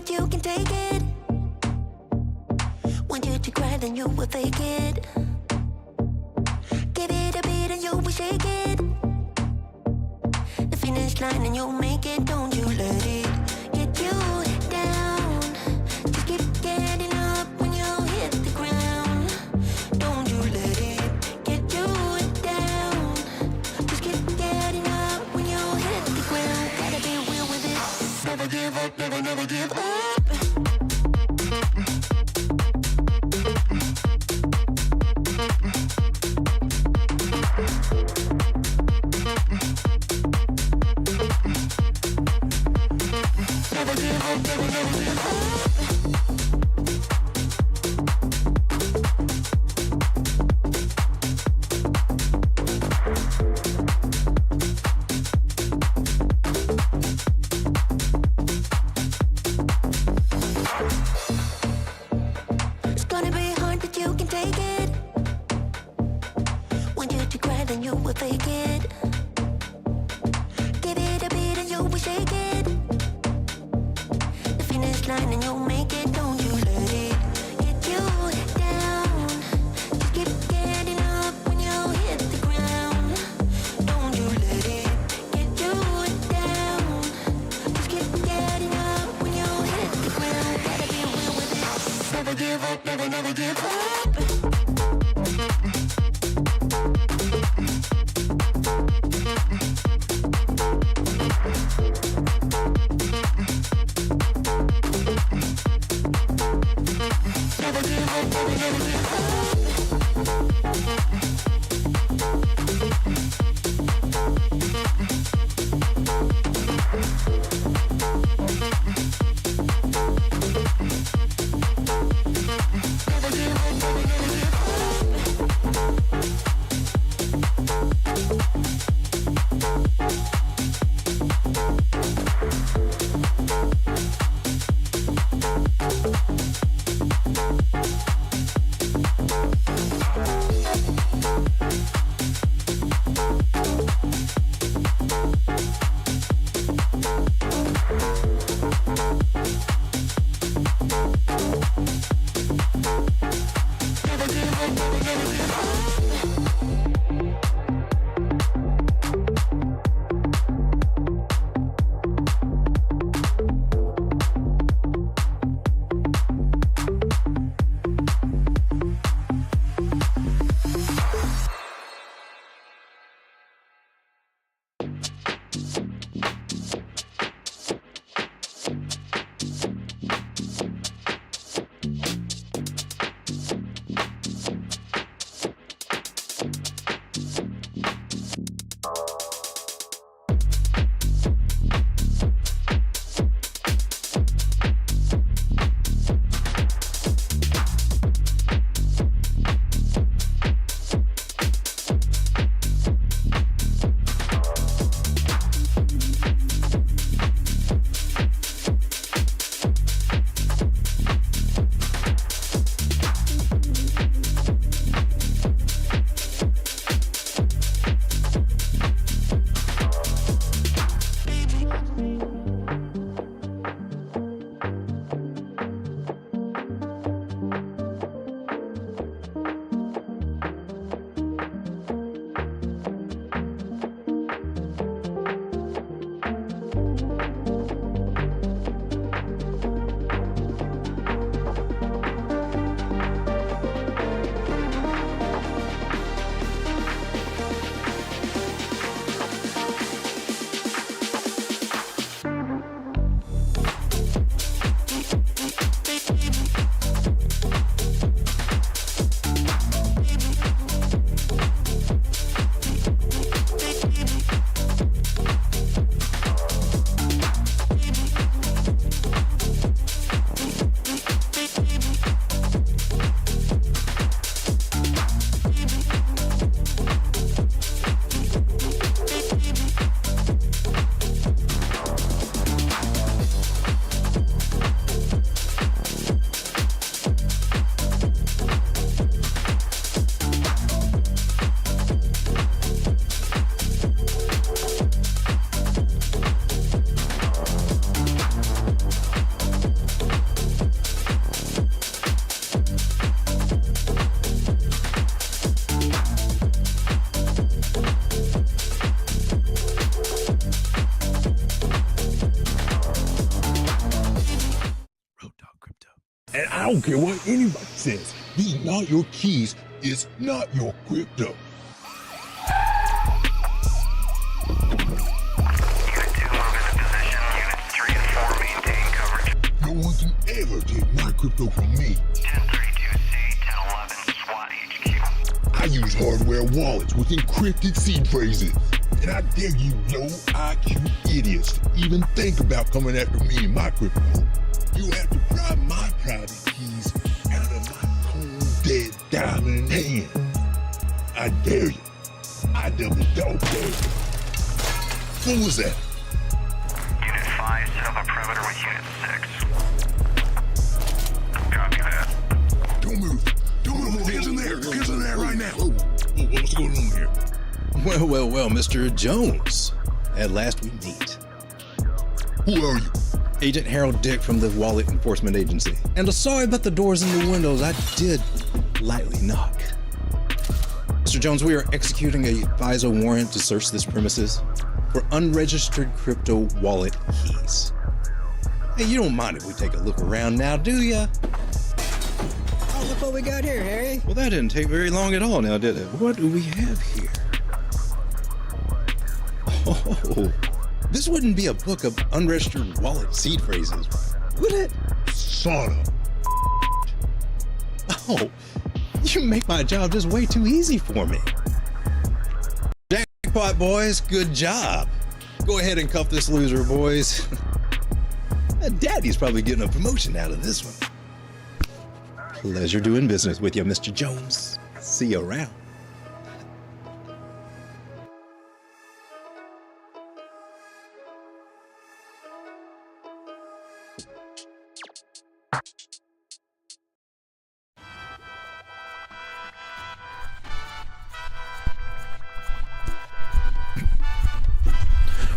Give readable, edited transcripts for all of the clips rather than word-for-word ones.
that you can take it. Want you to cry, then you will fake it. Give it a beat and you will shake it. The finish line and you'll make it. Don't you let it get you down. Just keep getting up when you hit the ground. Don't you let it get you down. Just keep getting up when you hit the ground. Gotta be real with it. Never give up, never, never give up. Never give up, never, never give up. It's gonna be hard, but you can take it. Want you to cry, then you will fake it. Give it a beat and you will shake it. The finish line and you'll make it. Don't you let it get you down. Just keep getting up when you hit the ground. Don't you let it get you down. Just keep getting up when you hit the ground. Gotta be real with it. Never give up, never, never give up. Never give up, never, never give up. Never give up, never, never give up. And I don't care what anybody says. These not your keys. It's not your crypto. No one can ever take my crypto from me. 1032C, 1011 SWAT HQ. I use hardware wallets with encrypted seed phrases. And I dare you low IQ idiots to even think about coming after me and my crypto. You have to pry my private keys out of my cold dead diamond hand. I dare you. I double dog dare you. Who was that? Unit 5, set up a perimeter with Unit 6. Copy that. Don't move. Don't move. Hands in there. Hands in there right now. What's going on here? Well, Mr. Jones. At last we meet. Who are you? Agent Harold Dick from the Wallet Enforcement Agency. And sorry about the doors and the windows, I did lightly knock. Mr. Jones, we are executing a FISA warrant to search this premises for unregistered crypto wallet keys. Hey, you don't mind if we take a look around now, do ya? Oh, look what we got here, Harry. Well, that didn't take very long at all now, did it? What do we have here? Oh, this wouldn't be a book of unregistered wallet seed phrases, would it? Son of. Oh, you make my job just way too easy for me. Jackpot, boys, good job. Go ahead and cuff this loser, boys. Daddy's probably getting a promotion out of this one. Pleasure doing business with you, Mr. Jones. See you around.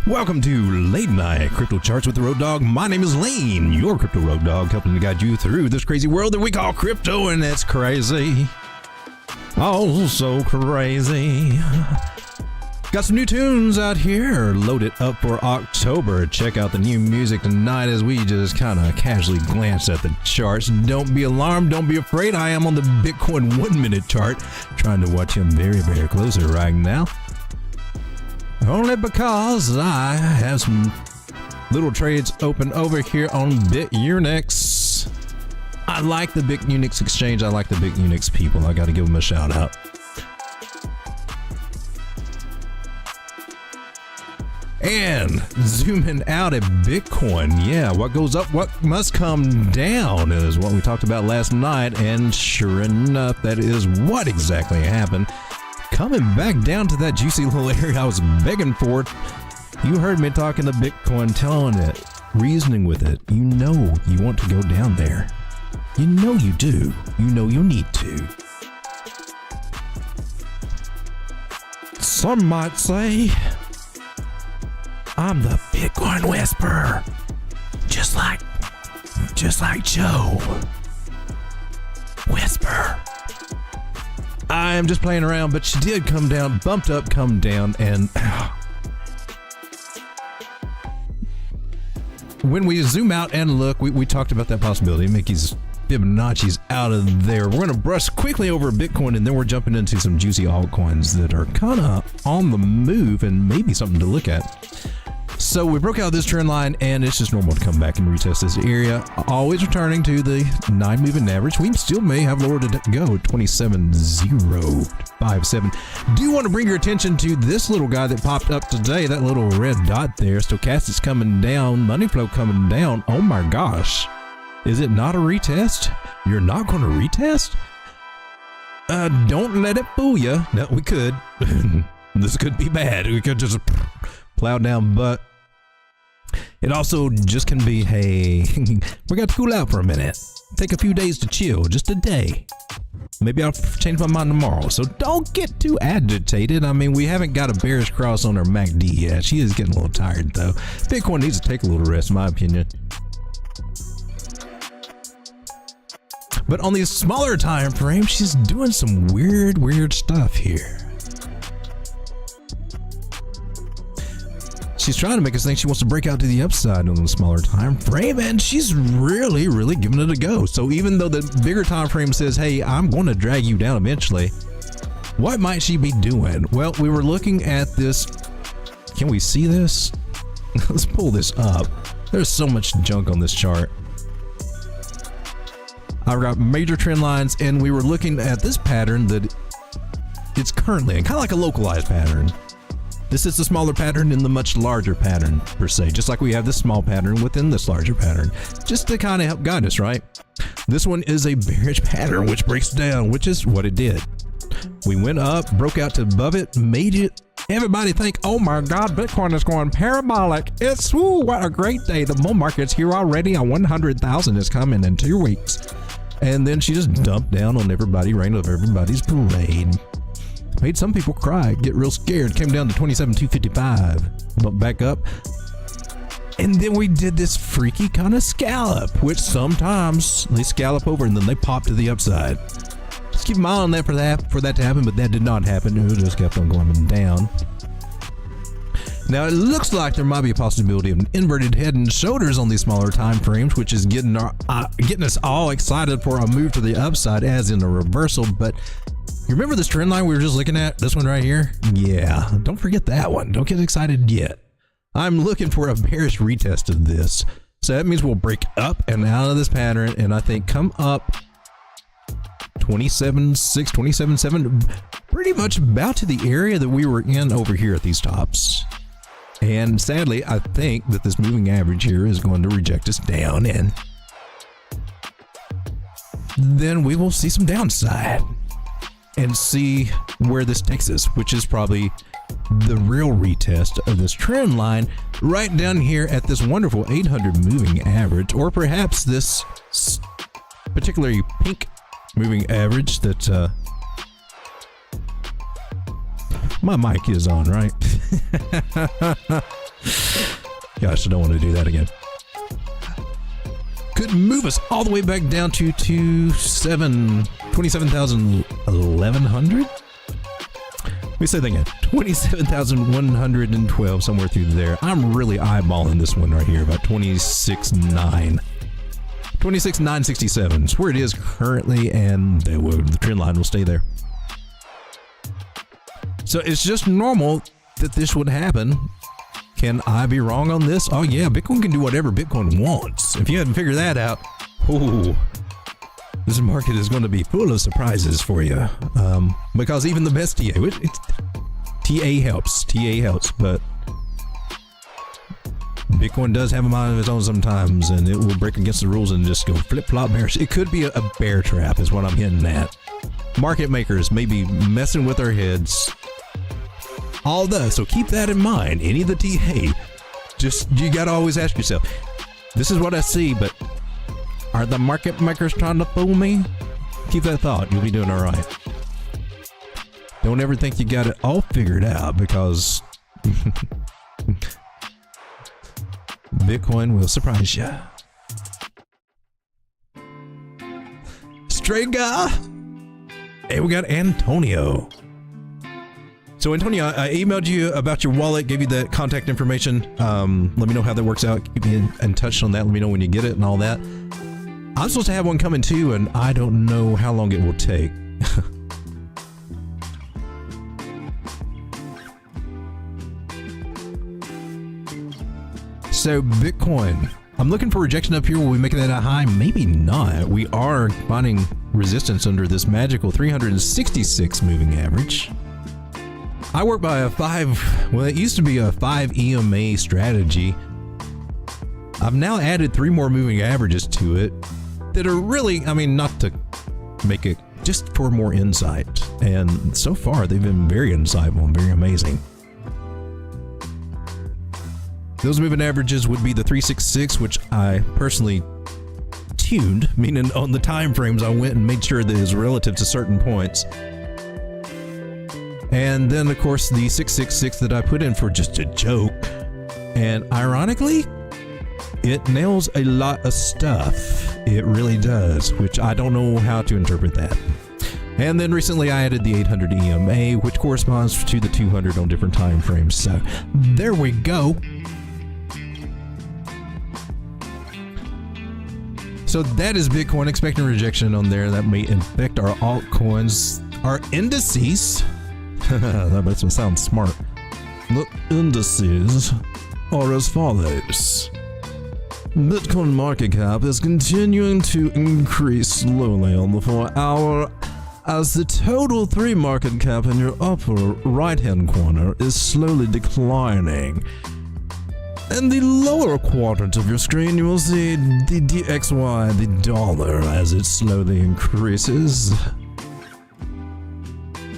Welcome to Late Night Crypto Charts with the Road Dog. My name is Lane, your Crypto Road Dog, helping to guide you through this crazy world that we call crypto, and it's crazy. Oh, so crazy. Got some new tunes out here loaded up for October. Check out the new music tonight as we just kind of casually glance at the charts. Don't be alarmed, don't be afraid. I am on the Bitcoin 1 minute chart, trying to watch him very, very closely right now. Only because I have some little trades open over here on BitUnix. I like the BitUnix exchange. I like the BitUnix people. I got to give them a shout out. And zooming out at Bitcoin, yeah, what goes up, what must come down is what we talked about last night. And sure enough, that is what exactly happened. Coming back down to that juicy little area I was begging for. You heard me talking to Bitcoin, telling it, reasoning with it. You know you want to go down there. You know you do. You know you need to. Some might say, I'm the Bitcoin whisperer. Just like Joe. Whisper. I am just playing around, but she did come down, bumped up, come down, and when we zoom out and look, we talked about that possibility. Mickey's Fibonacci's out of there. We're going to brush quickly over Bitcoin, and then we're jumping into some juicy altcoins that are kind of on the move and maybe something to look at. So we broke out this trend line, and it's just normal to come back and retest this area. Always returning to the 9 moving average. We still may have lower to go at 27.057. Do want to bring your attention to this little guy that popped up today, that little red dot there. Stochastics coming down, money flow coming down. Oh my gosh. Is it not a retest? You're not going to retest? Don't let it fool you. No, we could. This could be bad. We could just plow down, but it also just can be, hey, we got to cool out for a minute. Take a few days to chill, just a day. Maybe I'll change my mind tomorrow. So don't get too agitated. I mean, we haven't got a bearish cross on our MACD yet. She is getting a little tired though. Bitcoin needs to take a little rest, in my opinion. But on these smaller time frames, she's doing some weird stuff here. she's trying to make us think she wants to break out to the upside on a smaller time frame, and she's really giving it a go. So even though the bigger time frame says, hey, I'm going to drag you down eventually, what might she be doing? Well, we were looking at this. Can we see this? Let's pull this up. There's so much junk on this chart. I've got major trend lines, and we were looking at this pattern that it's currently in, kind of like a localized pattern. This is the smaller pattern in the much larger pattern, per se, just like we have this small pattern within this larger pattern, just to kind of help guide us, right? This one is a bearish pattern, which breaks down, which is what it did. We went up, broke out to above it, made it. Everybody think, oh my God, Bitcoin is going parabolic. It's, woo, what a great day. The bull market's here already. A 100,000 is coming in 2 weeks. And then she just dumped down on everybody, rained over everybody's parade. Made some people cry, get real scared. Came down to 27,255, bumped back up. And then we did this freaky kind of scallop, which sometimes they scallop over and then they pop to the upside. Just keep an eye on that for that to happen, but that did not happen. It just kept on going down. Now it looks like there might be a possibility of an inverted head and shoulders on these smaller time frames, which is getting us all excited for a move to the upside, as in a reversal. But you remember this trend line we were just looking at? This one right here? Yeah, don't forget that one. Don't get excited yet. I'm looking for a bearish retest of this. So that means we'll break up and out of this pattern, and I think come up 27.6, 27.7, pretty much about to the area that we were in over here at these tops. And sadly, I think that this moving average here is going to reject us down, and then we will see some downside and see where this takes us, which is probably the real retest of this trend line right down here at this wonderful 800 moving average, or perhaps this particularly pink moving average that my mic is on, right? Gosh, I don't want to do that again. Could move us all the way back down to 27,100. Let me say that again. 27,112, somewhere through there. I'm really eyeballing this one right here, about 26.9. 26,967 is where it is currently, and the trend line will stay there. So it's just normal that this would happen. Can I be wrong on this? Oh yeah, Bitcoin can do whatever Bitcoin wants. If you haven't figured that out, ooh, this market is going to be full of surprises for you. Because even the best TA helps, but Bitcoin does have a mind of its own sometimes, and it will break against the rules and just go flip-flop bearish. It could be a bear trap is what I'm hinting at. Market makers may be messing with our heads. Although, so keep that in mind. Any of the TA, just, you gotta always ask yourself, this is what I see, but are the market makers trying to fool me? Keep that thought. You'll be doing all right. Don't ever think you got it all figured out, because Bitcoin will surprise you. Strega. And we got Antonio. So Antonio, I emailed you about your wallet, gave you the contact information. Let me know how that works out. Keep me in touch on that. Let me know when you get it and all that. I'm supposed to have one coming too, and I don't know how long it will take. So Bitcoin, I'm looking for rejection up here. Will we make that a high? Maybe not. We are finding resistance under this magical 366 moving average. I work by a 5, well, it used to be a 5 EMA strategy. I've now added 3 more moving averages to it that are really, I mean, not to make it, just for more insight. And so far, they've been very insightful and very amazing. Those moving averages would be the 366, which I personally tuned, meaning on the time frames, I went and made sure that it was relative to certain points. And then, of course, the 666 that I put in for just a joke. And ironically, it nails a lot of stuff. It really does, which I don't know how to interpret that. And then recently I added the 800 EMA, which corresponds to the 200 on different time frames. So there we go. So that is Bitcoin, expecting rejection on there. That may infect our altcoins, our indices. That makes me sound smart. The indices are as follows. Bitcoin market cap is continuing to increase slowly on the 4-hour as the total 3 market cap in your upper right-hand corner is slowly declining. In the lower quadrant of your screen, you will see the DXY, the dollar, as it slowly increases.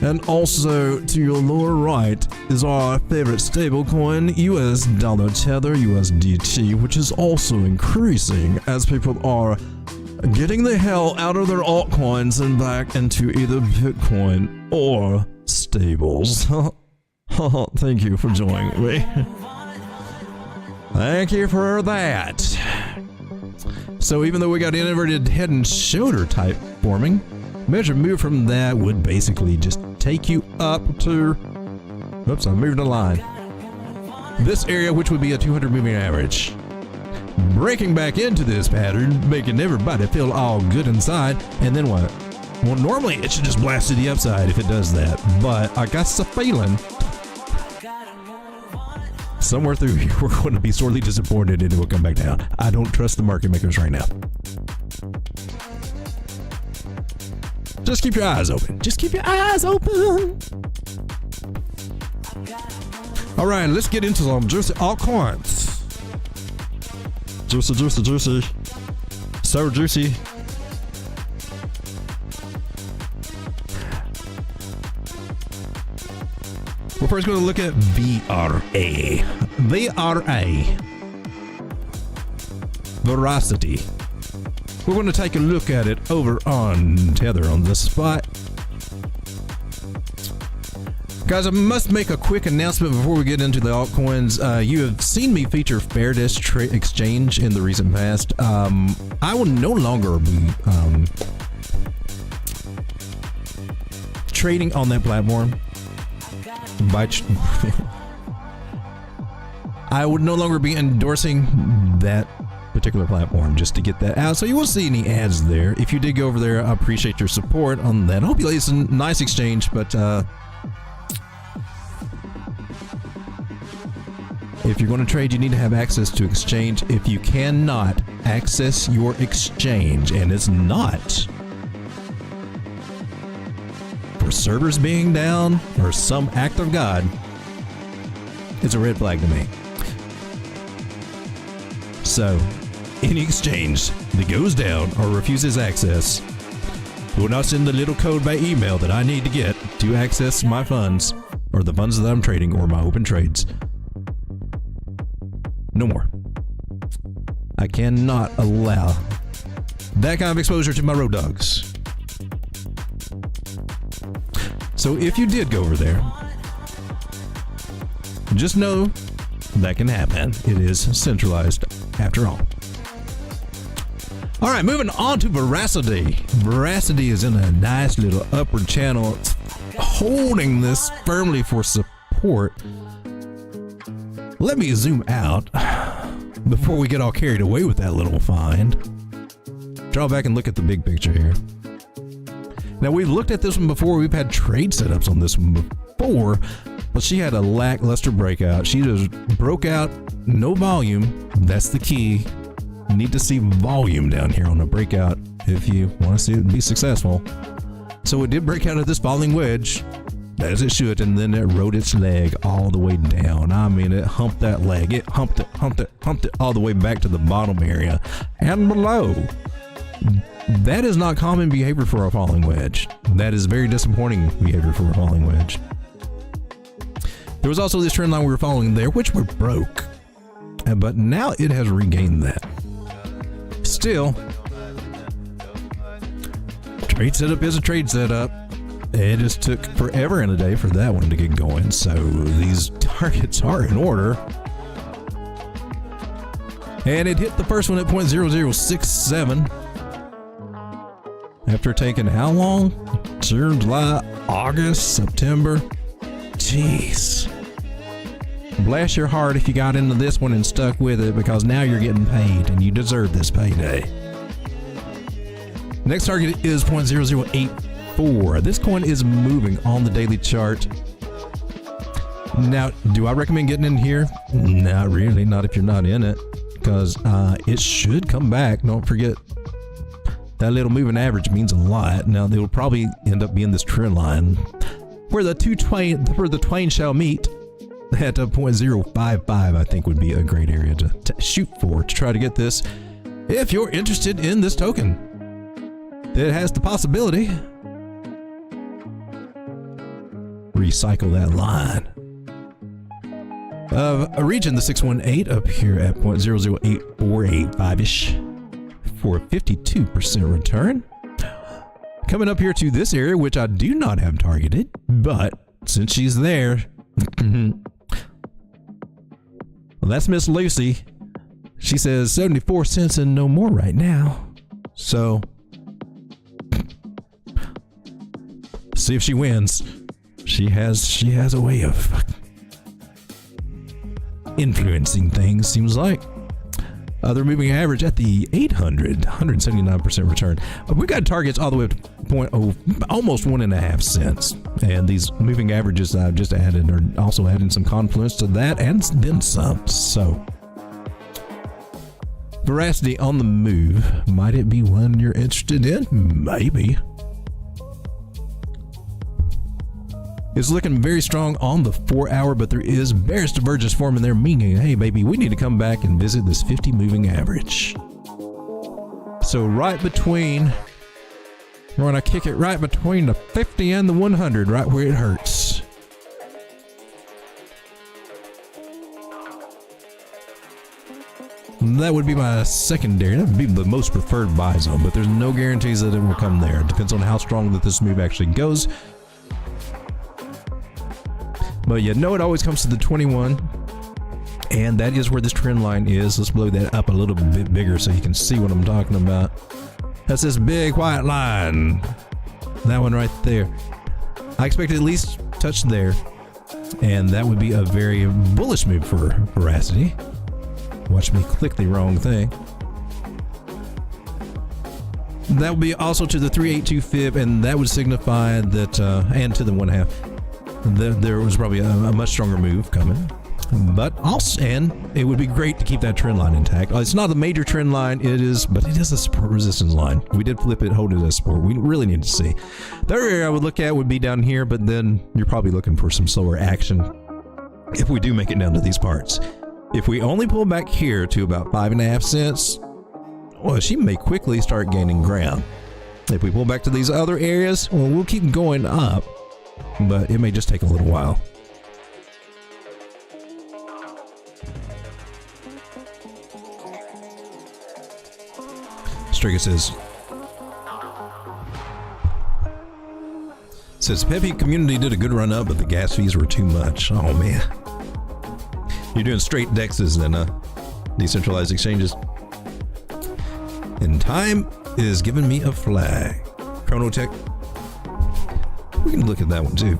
And also, to your lower right is our favorite stablecoin, US Dollar Tether, USDT, which is also increasing as people are getting the hell out of their altcoins and back into either Bitcoin or stables. Thank you for joining me. Thank you for that. So even though we got inverted head and shoulder type forming, measure move from that would basically just take you up to, oops, I moved a line. This area, which would be a 200 moving average. Breaking back into this pattern, making everybody feel all good inside, and then what? Well, normally it should just blast to the upside if it does that, but I got a feeling somewhere through here we're going to be sorely disappointed and it will come back down. I don't trust the market makers right now. Just keep your eyes open. Just keep your eyes open. All right, let's get into some juicy altcoins. Juicy, juicy, juicy. So juicy. We're first going to look at VRA. VRA. Veracity. We're going to take a look at it over on Tether on this spot. Guys, I must make a quick announcement before we get into the altcoins. You have seen me feature Fairdesk Exchange in the recent past. I will no longer be trading on that platform. I would no longer be endorsing that particular platform just to get that out, so you won't see any ads there. If you did go over there, I appreciate your support on that. Hopefully it's a nice exchange, but if you're going to trade, you need to have access to exchange. If you cannot access your exchange, and it's not for servers being down or some act of God, it's a red flag to me. So, any exchange that goes down or refuses access will not send the little code by email that I need to get to access my funds or the funds that I'm trading or my open trades. No more. I cannot allow that kind of exposure to my road dogs. So if you did go over there, just know that can happen. It is centralized after all. All right, moving on to Veracity. Veracity is in a nice little upward channel. It's holding this firmly for support. Let me zoom out before we get all carried away with that little find. Draw back and look at the big picture here. Now, we've looked at this one before. We've had trade setups on this one before, but she had a lackluster breakout. She just broke out, no volume. That's the key. You need to see volume down here on a breakout if you want to see it be successful. So it did break out of this falling wedge, as it should, and then it rode its leg all the way down. I mean, it humped that leg. It humped it all the way back to the bottom area and below. That is not common behavior for a falling wedge. That is very disappointing behavior for a falling wedge. There was also this trend line we were following there, which were broke, but now it has regained that. Still, trade setup is a trade setup. It just took forever and a day for that one to get going, so these targets are in order. And it hit the first one at 0.0067. After taking how long? June, July, August, September. Jeez. Bless your heart if you got into this one and stuck with it, because now you're getting paid and you deserve this payday. Next target is 0.0084. This coin is moving on the daily chart. Now, do I recommend getting in here? Not really, not if you're not in it, because it should come back. Don't forget, that little moving average means a lot. Now, they will probably end up being this trend line where the twain shall meet at 0.055. I think would be a great area to shoot for, to try to get this if you're interested in this token. It has the possibility. Recycle that line. Of a region, the 618 up here at 0.008485-ish for a 52% return. Coming up here to this area, which I do not have targeted, but since she's there, well, that's Miss Lucy. She says 74 cents and no more right now. So, see if she wins. She has a way of influencing things, seems like. They're moving average at the 179% return. We got targets all the way up to almost 1.5 cents. And these moving averages I've just added are also adding some confluence to that and then some. So, veracity on the move. Might it be one you're interested in? Maybe. It's looking very strong on the 4-hour, but there is bearish divergence forming there, meaning, hey, baby, we need to come back and visit this 50 moving average. So right between, we're going to kick it right between the 50 and the 100, right where it hurts. That would be my secondary. That would be the most preferred buy zone, but there's no guarantees that it will come there. It depends on how strong that this move actually goes. But you know it always comes to the 21, and that is where this trend line is. Let's blow that up a little bit bigger so you can see what I'm talking about. That's this big white line. That one right there. I expect it at least touch there, and that would be a very bullish move for veracity. Watch me click the wrong thing. That would be also to the 382 fib, and that would signify that, and to the 1/2. There was probably a much stronger move coming, but also, and it would be great to keep that trend line intact. It's not a major trend line, but it is a support resistance line. We did flip it, hold it as support. We really need to see. The other area I would look at would be down here, but then you're probably looking for some slower action if we do make it down to these parts. If we only pull back here to about 5.5 cents, well, she may quickly start gaining ground. If we pull back to these other areas, well, we'll keep going up, but it may just take a little while. Striga says Pepe community did a good run up, but the gas fees were too much. Oh man. You're doing straight dexes then, decentralized exchanges. And time is giving me a flag. Chronotech. We can look at that one too.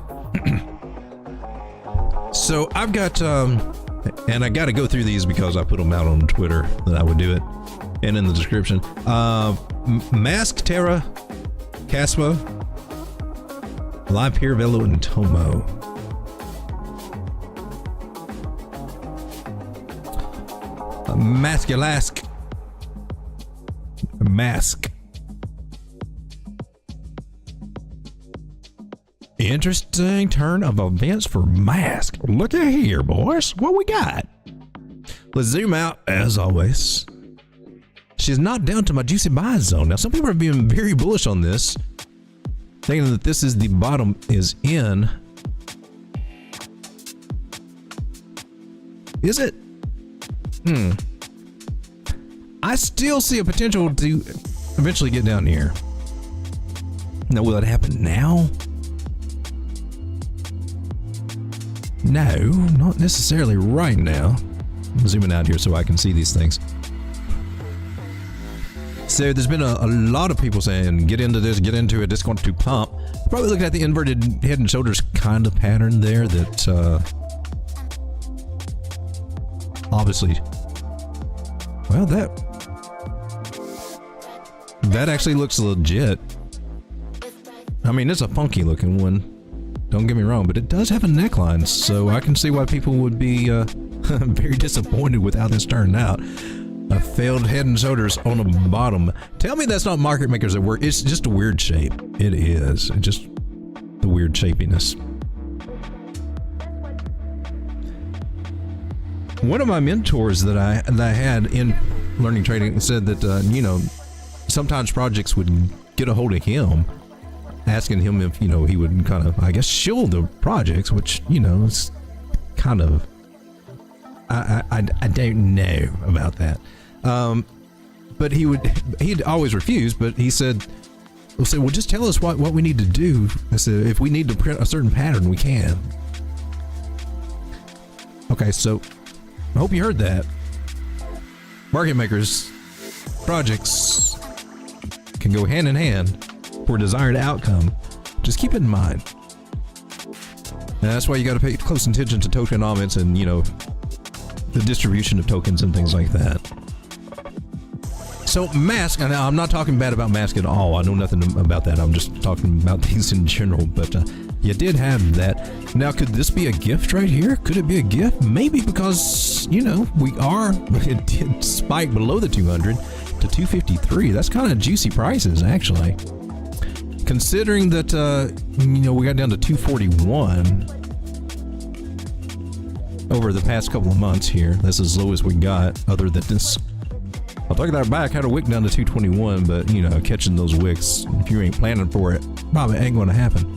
So I've got, and I got to go through these because I put them out on Twitter that I would do it, and in the description. Mask, Terra, Caspa, Live Here, VELO, and Tomo. Mask. Interesting turn of events for Mask. Look at here, boys. What we got? Let's zoom out as always. She's not down to my juicy buy zone. Now, some people are being very bullish on this, thinking that this is the bottom is in. Is it? I still see a potential to eventually get down here. Now, will it happen now? No, not necessarily right now. I'm zooming out here so I can see these things. So there's been a lot of people saying, get into this, get into it, it's going to pump. Probably looking at the inverted head and shoulders kind of pattern there that obviously, well, that actually looks legit. I mean, it's a funky looking one, don't get me wrong, but it does have a neckline, so I can see why people would be very disappointed with how this turned out. A failed head and shoulders on the bottom. Tell me that's not market makers at work. It's just a weird shape. It is. It's just the weird shapiness. One of my mentors that I had in learning trading said that, you know, sometimes projects would get a hold of him, asking him if, you know, he would kind of, I guess, shill the projects, which, you know, is kind of, I don't know about that. But he'd always refuse, but he said, well, just tell us what we need to do. I said, if we need to print a certain pattern, we can. Okay, so I hope you heard that. Market makers, projects can go hand in hand for a desired outcome. Just keep it in mind. And that's why you got to pay close attention to tokenomics and, you know, the distribution of tokens and things like that. So Mask, and I'm not talking bad about Mask at all. I know nothing about that. I'm just talking about things in general. But you did have that. Now, could this be a gift right here? Could it be a gift? Maybe, because, you know, it did spike below the 200 to 253. That's kind of juicy prices, actually. Considering that, you know, we got down to 241 over the past couple of months here. That's as low as we got, other than this. I'll take that back. Had a wick down to 221, but, you know, catching those wicks, if you ain't planning for it, probably ain't going to happen.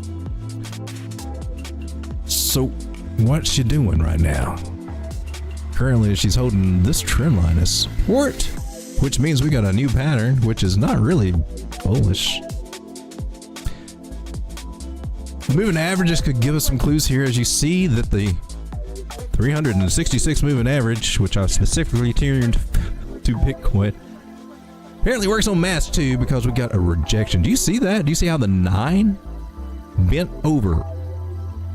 So, what's she doing right now? Currently, she's holding this trend line as support, which means we got a new pattern, which is not really bullish. Moving averages could give us some clues here, as you see that the 366 moving average, which I specifically tuned to Bitcoin, apparently works on mass too, because we got a rejection. Do you see that? Do you see how the 9 bent over,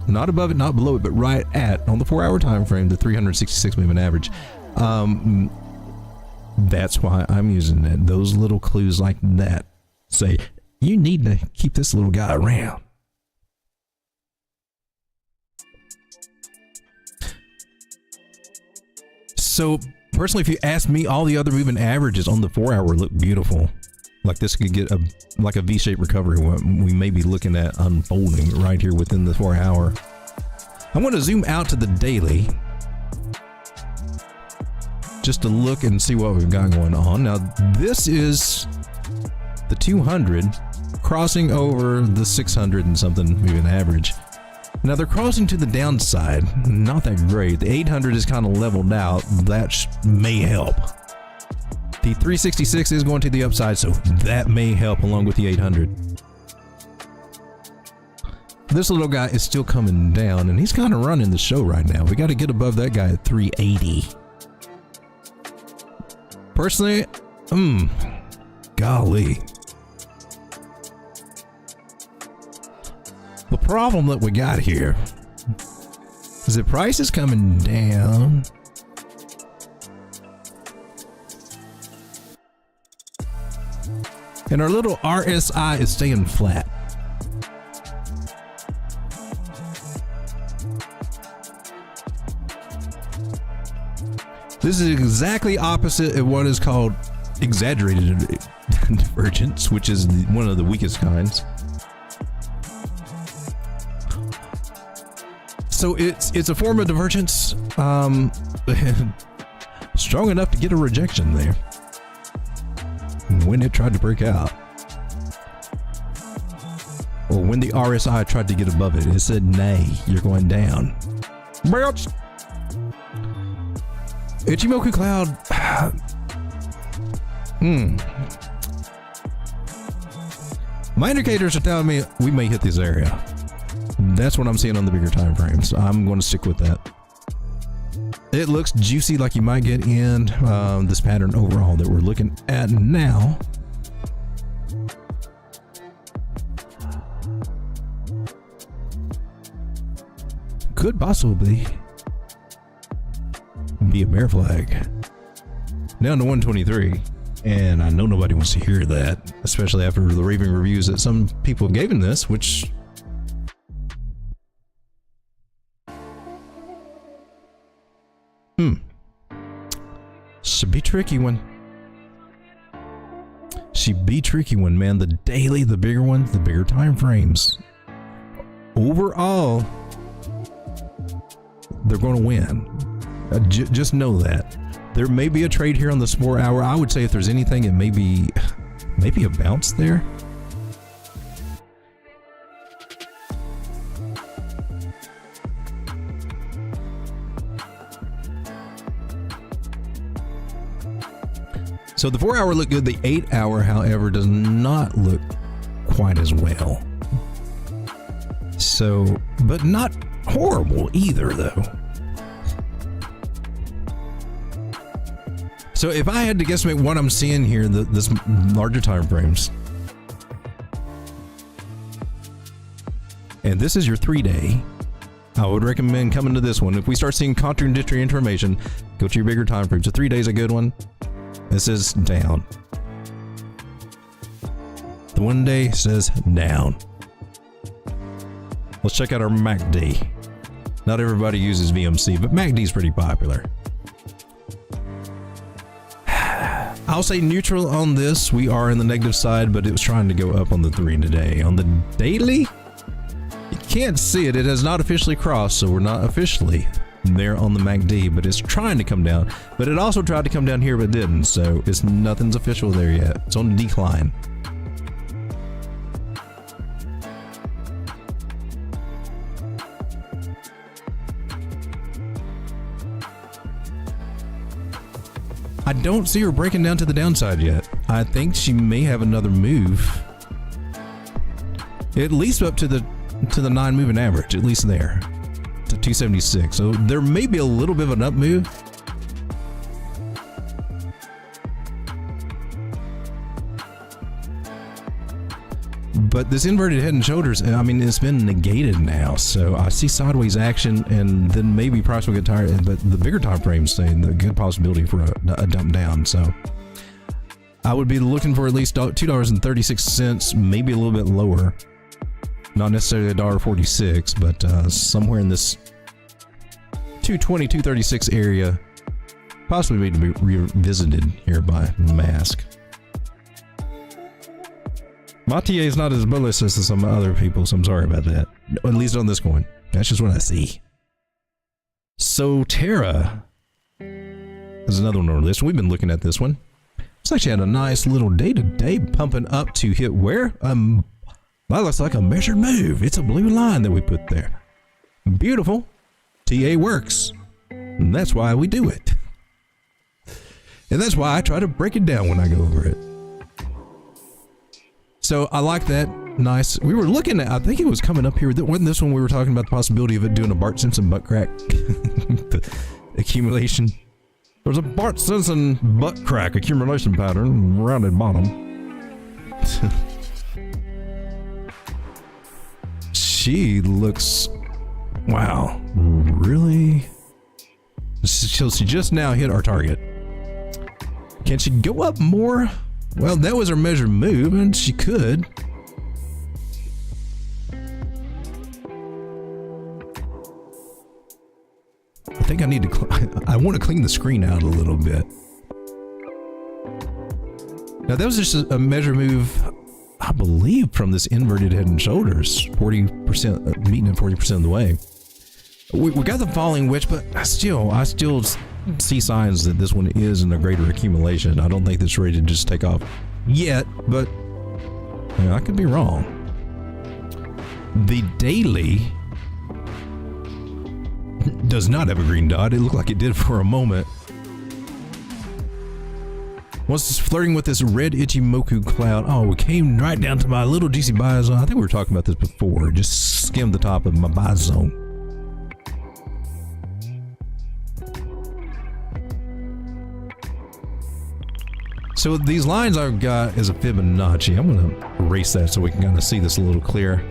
not above it, not below it, but right at, on the 4-hour time frame, the 366 moving average? That's why I'm using that. Those little clues like that say you need to keep this little guy around. So personally, if you ask me, all the other moving averages on the 4-hour look beautiful. Like this could get a V-shaped recovery, what we may be looking at unfolding right here within the 4-hour. I'm going to zoom out to the daily just to look and see what we've got going on. Now, this is the 200 crossing over the 600 and something moving average. Now they're crossing to the downside, not that great. The 800 is kind of leveled out. That may help. The 366 is going to the upside, so that may help along with the 800. This little guy is still coming down, and he's kind of running the show right now. We got to get above that guy at 380. Personally, golly. The problem that we got here is the price is coming down. And our little RSI is staying flat. This is exactly opposite of what is called exaggerated divergence, which is one of the weakest kinds. So it's a form of divergence, strong enough to get a rejection there when it tried to break out, or when the RSI tried to get above it. It said, "Nay, you're going down." Bitch. Ichimoku Cloud. My indicators are telling me we may hit this area. That's what I'm seeing on the bigger time frames. I'm going to stick with that. It looks juicy, like you might get in this pattern overall that we're looking at now. Could possibly be a bear flag. Down to 123. And I know nobody wants to hear that, especially after the raving reviews that some people gave in this, which should be tricky one. Should be tricky one, man. The daily, the bigger ones, the bigger time frames. Overall, they're going to win. Just know that. There may be a trade here on the 4 hour. I would say if there's anything, it may be a bounce there. So the 4 hour looked good. The 8 hour, however, does not look quite as well. So, but not horrible either, though. So if I had to guesstimate what I'm seeing here, this larger time frames, and this is your 3-day, I would recommend coming to this one. If we start seeing contradictory information, go to your bigger time frames. So 3 days a good one. This is down. The 1 day says down. Let's check out our MACD. Not everybody uses VMC, but MACD is pretty popular. I'll say neutral on this. We are in the negative side, but it was trying to go up on the 3 today. On the daily, you can't see it. It has not officially crossed, so we're not officially there on the MACD, but it's trying to come down. But it also tried to come down here, but didn't. So it's nothing's official there yet. It's on the decline. I don't see her breaking down to the downside yet. I think she may have another move. At least up to the 9 moving average, at least there. To 276. So there may be a little bit of an up move. But this inverted head and shoulders, I mean, it's been negated now. So I see sideways action, and then maybe price will get tired. But the bigger time frames say the good possibility for a dump down. So I would be looking for at least $2.36, maybe a little bit lower. Not necessarily $1.46, but somewhere in this 220, 236 area, possibly to be revisited here by Mask. My TA is not as bullish as some other people, so I'm sorry about that. At least on this coin. That's just what I see. So Terra is another one on the list. We've been looking at this one. It's actually had a nice little day-to-day pumping up to hit where? That looks like a measured move. It's a blue line that we put there. Beautiful. TA works. And that's why we do it. And that's why I try to break it down when I go over it. So I like that. Nice. We were looking at, I think it was coming up here. Wasn't this one we were talking about the possibility of it doing a Bart Simpson butt crack? The accumulation. There's a Bart Simpson butt crack accumulation pattern, rounded bottom. She looks, wow, really? So she just now hit our target. Can she go up more? Well, that was her measured move, and she could. I think I need to, I want to clean the screen out a little bit. Now that was just a measure move, I believe, from this inverted head and shoulders, 40%, meeting at 40% of the way. We got the falling wedge, but I still see signs that this one is in a greater accumulation. I don't think it's ready to just take off yet, but I could be wrong. The daily does not have a green dot. It looked like it did for a moment. Once it's flirting with this red Ichimoku cloud, oh, it came right down to my little GC buy zone. I think we were talking about this before. Just skimmed the top of my buy zone. So these lines I've got is a Fibonacci. I'm going to erase that so we can kind of see this a little clearer.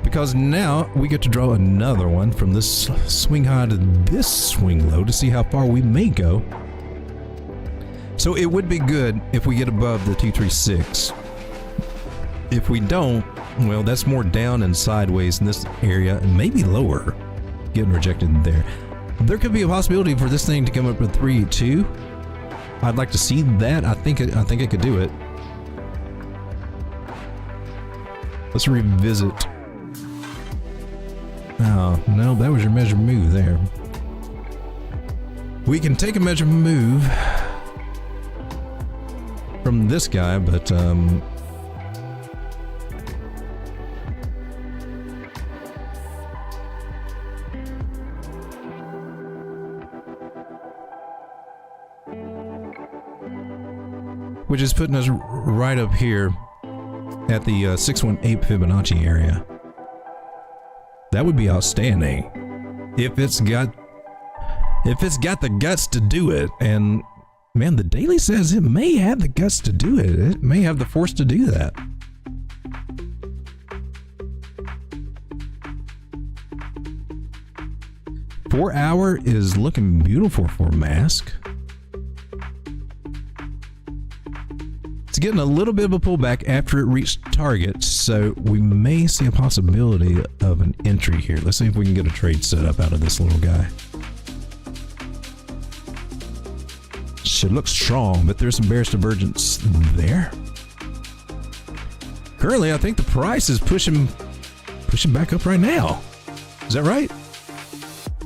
Because now we get to draw another one from this swing high to this swing low to see how far we may go. So it would be good if we get above the 236. If we don't, well, that's more down and sideways in this area and maybe lower, getting rejected there. There could be a possibility for this thing to come up with 382. I'd like to see that. I think it could do it. Let's revisit. Oh, no, that was your measure move there. We can take a measure move from this guy, but which is putting us right up here at the 618 Fibonacci area. That would be outstanding if it's got the guts to do it. And man, the daily says it may have the guts to do it. It may have the force to do that. Four hour is looking beautiful for mask. It's getting a little bit of a pullback after it reached target, so we may see a possibility of an entry here. Let's see if we can get a trade set up out of this little guy. Should look strong, but there's some bearish divergence there. Currently, I think the price is pushing back up right now. Is that right?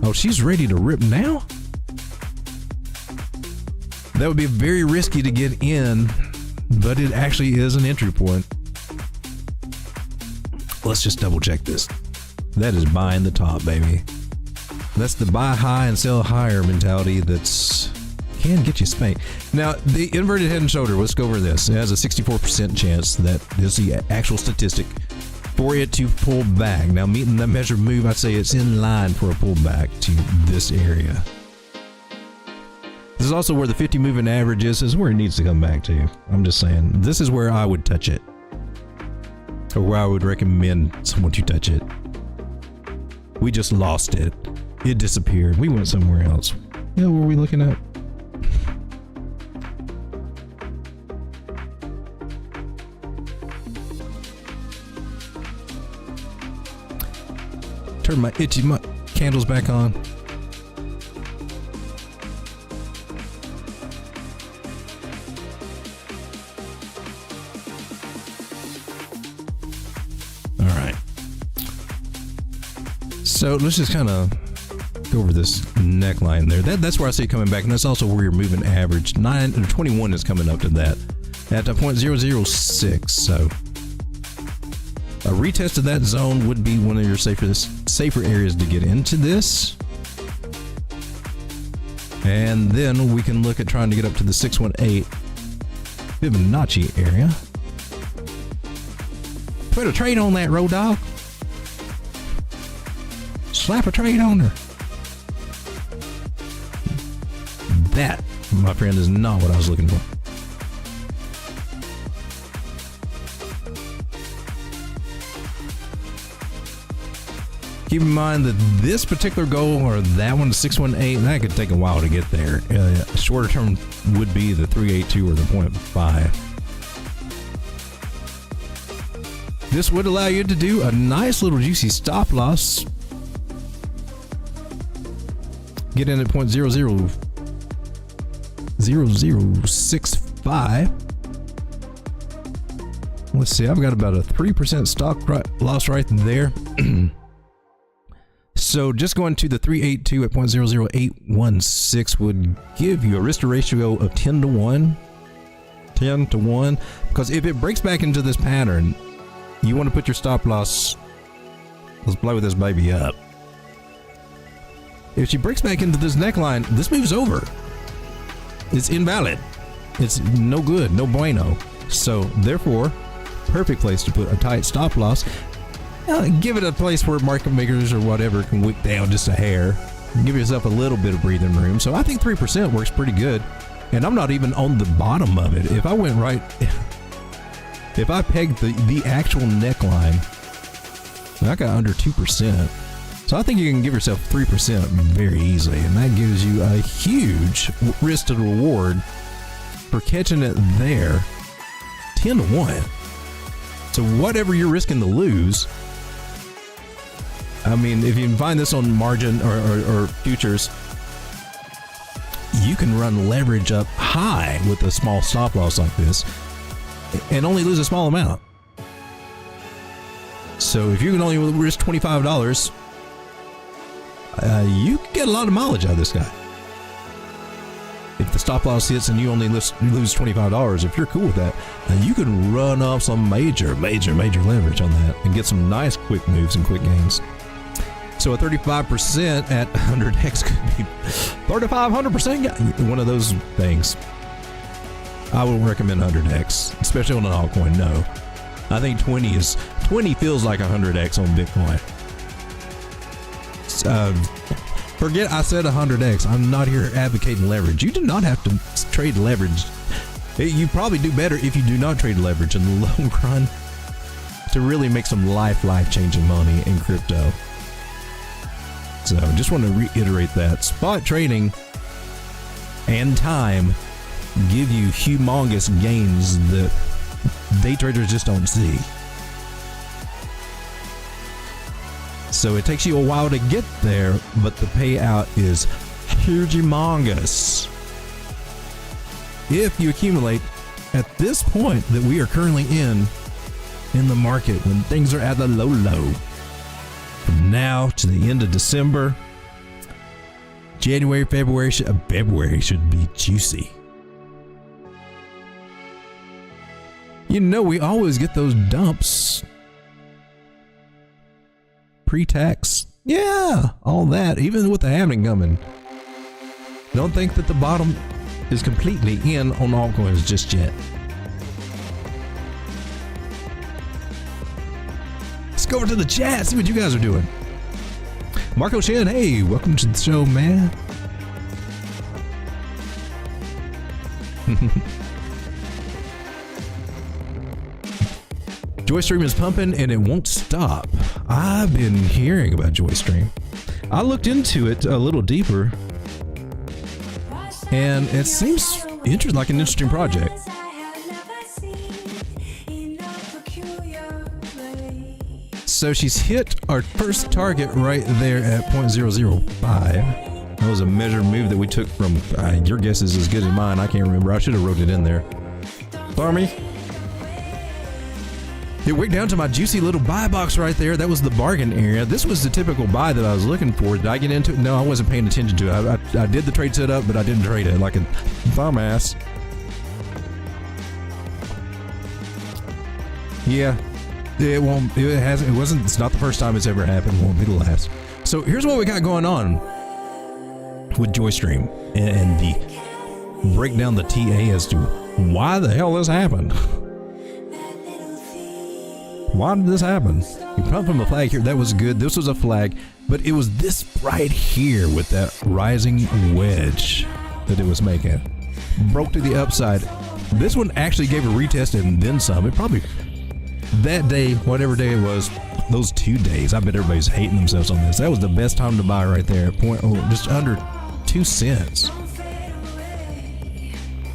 Oh, she's ready to rip now? That would be very risky to get in, but it actually is an entry point. Let's just double check this. That is buying the top, baby. That's the buy high and sell higher mentality that's can get you spanked. Now, the inverted head and shoulder, let's go over this. It has a 64% chance, that is the actual statistic, for it to pull back. Now, meeting that measured move, I'd say it's in line for a pullback to this area. This is also where the 50 moving average is. This is where it needs to come back to. I'm just saying, this is where I would touch it, or where I would recommend someone to touch it. We just lost it. It disappeared. We went somewhere else. Yeah, what were we looking at? Turn my itchy candles back on. All right. So let's just kind of go over this neckline there. That's where I see it coming back, and that's also where your moving average 21 is coming up to that at 0.006. So a retest of that zone would be one of your safer areas to get into this. And then we can look at trying to get up to the 618 Fibonacci area. Put a trade on that, road dog. Slap a trade on her. That, my friend, is not what I was looking for. Keep in mind that this particular goal, or that one, 618, that could take a while to get there. Shorter term would be the 382 or the 0.5. This would allow you to do a nice little juicy stop loss. Get in at 0.0065. Let's see, I've got about a 3% stock loss right there. So just going to the 382 at 0.00816 would give you a risk to ratio of 10 to 1. 10 to 1. Because if it breaks back into this pattern, you want to put your stop loss. Let's blow this baby up. If she breaks back into this neckline, this move's over. It's invalid. It's no good, no bueno. So therefore, perfect place to put a tight stop loss. Give it a place where market makers or whatever can wick down just a hair. Give yourself a little bit of breathing room. So I think 3% works pretty good. And I'm not even on the bottom of it. If I went right, if I pegged the actual neckline, I got under 2%. So I think you can give yourself 3% very easily, and that gives you a huge risk to reward for catching it there, 10 to 1. So whatever you're risking to lose, I mean, if you can find this on margin or futures, you can run leverage up high with a small stop loss like this and only lose a small amount. So if you can only risk $25, you can get a lot of mileage out of this guy. If the stop loss hits and you only lose $25, if you're cool with that, you can run off some major leverage on that and get some nice quick moves and quick gains. So a 35% at 100x could be 3,500%. One of those things. I would recommend 100x, especially on an altcoin. No, I think 20 feels like 100x on Bitcoin. Forget I said 100x. I'm not here advocating leverage. You do not have to trade leverage. You probably do better if you do not trade leverage in the long run to really make some life-changing money in crypto. So just want to reiterate that spot trading and time give you humongous gains that day traders just don't see. So it takes you a while to get there, but the payout is humongous. If you accumulate at this point that we are currently in the market, when things are at the low, from now to the end of December, January, February should be juicy. You know, we always get those dumps. Pre-tax, yeah, all that, even with the halving coming. Don't think that the bottom is completely in on altcoins just yet. Let's go over to the chat, see what you guys are doing. Marco Shin, hey, welcome to the show, man. JOYSTREAM is pumping and it won't stop. I've been hearing about JOYSTREAM. I looked into it a little deeper and it seems like an interesting project. So she's hit our first target right there at 0.005. That was a measured move that we took from, your guess is as good as mine. I can't remember. I should have wrote it in there. Farmy. It went down to my juicy little buy box right there. That was the bargain area. This was the typical buy that I was looking for. Did I get into it? No, I wasn't paying attention to it. I did the trade setup, but I didn't trade it like a bum ass. Yeah, it's not the first time it's ever happened. It won't be the last. So here's what we got going on with JOYSTREAM and the break down the TA as to why the hell this happened. Why did this happen? You pumped from a flag here. That was good. This was a flag, but it was this right here with that rising wedge that it was making. Broke to the upside. This one actually gave a retest and then some. It probably, that day, whatever day it was, those 2 days, I bet everybody's hating themselves on this. That was the best time to buy right there at just under 2 cents.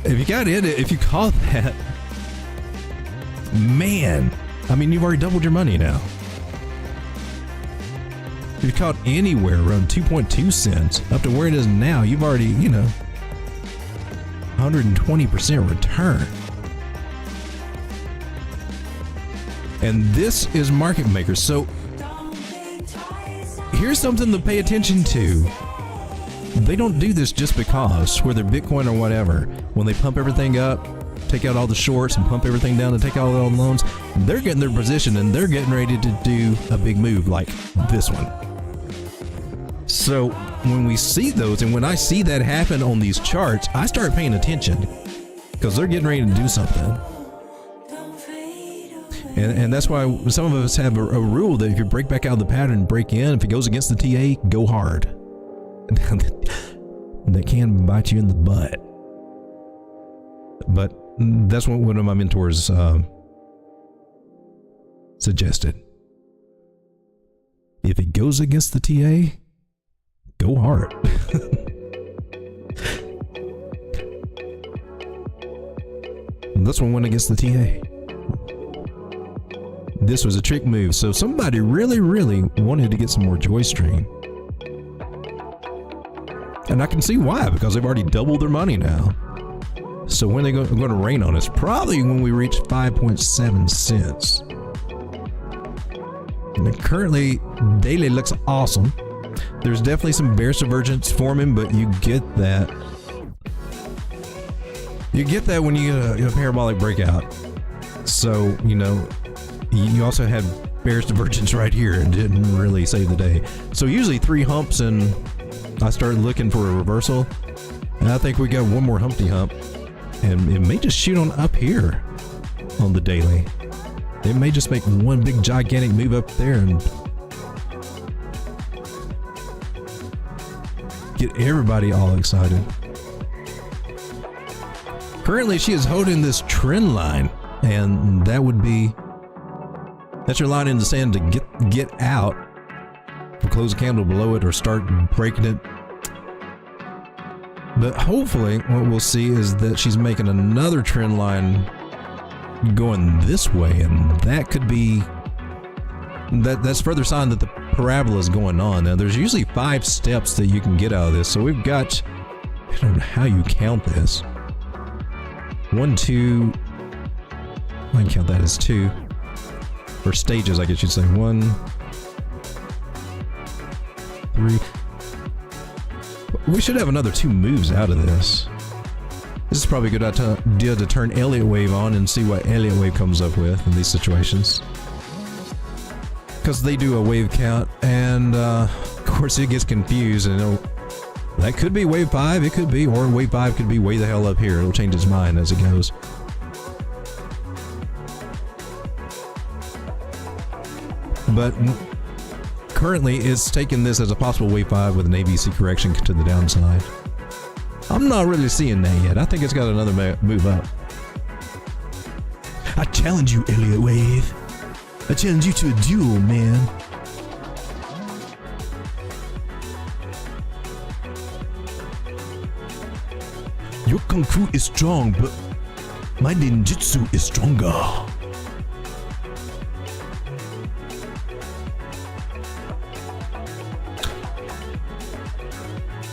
If you got in it, if you caught that, man, I mean, you've already doubled your money now. If you caught anywhere around 2.2 cents up to where it is now, you've already, 120% return. And this is market makers. So here's something to pay attention to. They don't do this just because, whether Bitcoin or whatever, when they pump everything up, take out all the shorts and pump everything down and take out all the loans, they're getting their position and they're getting ready to do a big move like this one. So when we see those, and when I see that happen on these charts, I start paying attention because they're getting ready to do something. And that's why some of us have a rule that if you break back out of the pattern, break in. If it goes against the TA, go hard. That can bite you in the butt. but that's what one of my mentors suggested. If it goes against the TA, go hard. This one went against the TA. This was a trick move, so somebody really wanted to get some more JOYSTREAM. And I can see why, because they've already doubled their money now. So when they're going to rain on us? Probably when we reach 5.7 cents. And currently, daily looks awesome. There's definitely some bearish divergence forming, but you get that. You get that when you get a parabolic breakout. So, you know, you also had bearish divergence right here and didn't really save the day. So usually 3 humps and I started looking for a reversal. And I think we got one more Humpty Hump. And it may just shoot on up here on the daily. It may just make one big gigantic move up there and get everybody all excited. Currently, she is holding this trend line, and that's your line in the sand to get out, or close a candle below it, or start breaking it. But hopefully, what we'll see is that she's making another trend line going this way, and that could be that's further sign that the parabola is going on. Now, there's usually 5 steps that you can get out of this, so we've got, I don't know how you count this. 1, 2, I can count that as 2, or stages, I guess you'd say. 1, 3. We should have another 2 moves out of this. This is probably a good idea to turn Elliott Wave on and see what Elliott Wave comes up with in these situations. Because they do a wave count, and of course it gets confused, and that could be wave 5, it could be, or wave 5 could be way the hell up here. It'll change its mind as it goes. But currently it's taking this as a possible wave 5 with an ABC correction to the downside. I'm not really seeing that yet. I think it's got another move up. I challenge you, Elliott Wave. I challenge you to a duel, man. Your kung fu is strong, but my ninjutsu is stronger.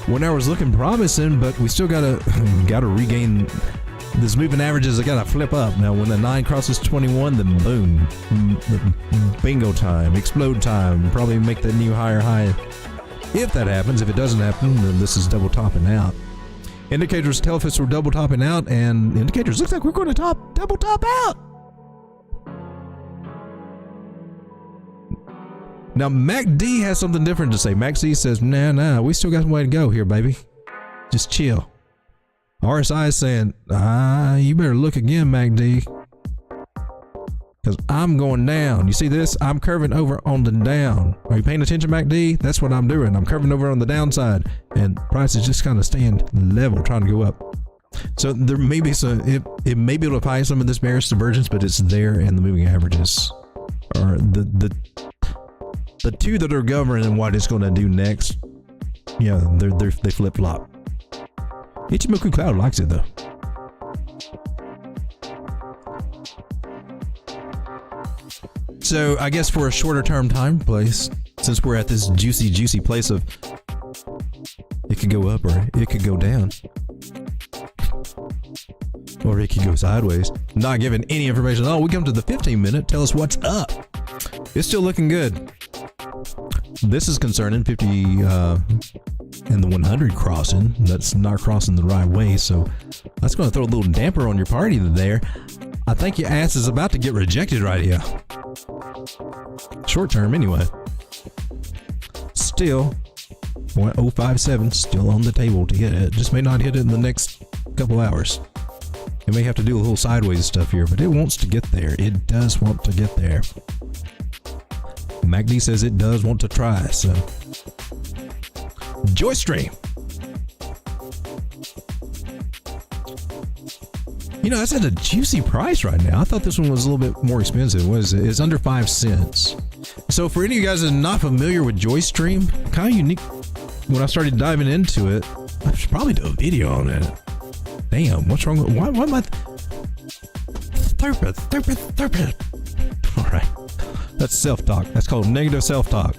One hour's looking promising, but we still gotta regain this moving averages. I gotta flip up now. When the 9 crosses 21, then boom, bingo time, explode time. Probably make that new higher high. If that happens, if it doesn't happen, then this is double topping out. Indicators tell us we're double topping out, and indicators looks like we're going to double top out. Now, MACD has something different to say. MACD says, nah, we still got some way to go here, baby. Just chill. RSI is saying, you better look again, MACD. Because I'm going down. You see this? I'm curving over on the down. Are you paying attention, MACD? That's what I'm doing. I'm curving over on the downside. And price is just kind of staying level, trying to go up. So there may be some, it may be able to find some of this bearish divergence, but it's there, and the moving averages are the 2 that are governing what it's going to do next. Yeah, they flip flop. Ichimoku Cloud likes it though. So I guess for a shorter term time place, since we're at this juicy place of it could go up or it could go down, or it could go sideways. Not giving any information. Oh, we come to the 15-minute. Tell us what's up. It's still looking good. This is concerning. 50 and the 100 crossing. That's not crossing the right way. So that's going to throw a little damper on your party there. I think your ass is about to get rejected right here. Short term, anyway. Still, 0.057 still on the table to hit it. Just may not hit it in the next couple hours. It may have to do a little sideways stuff here, but it wants to get there. It does want to get there. MACD says it does want to try, so. JOYSTREAM. You know, that's at a juicy price right now. I thought this one was a little bit more expensive. What is it? It's under 5 cents. So for any of you guys that are not familiar with JOYSTREAM, kind of unique. When I started diving into it, I should probably do a video on it. Damn, what's wrong with, why am I? Thurpeth. All right, that's self-talk. That's called negative self-talk.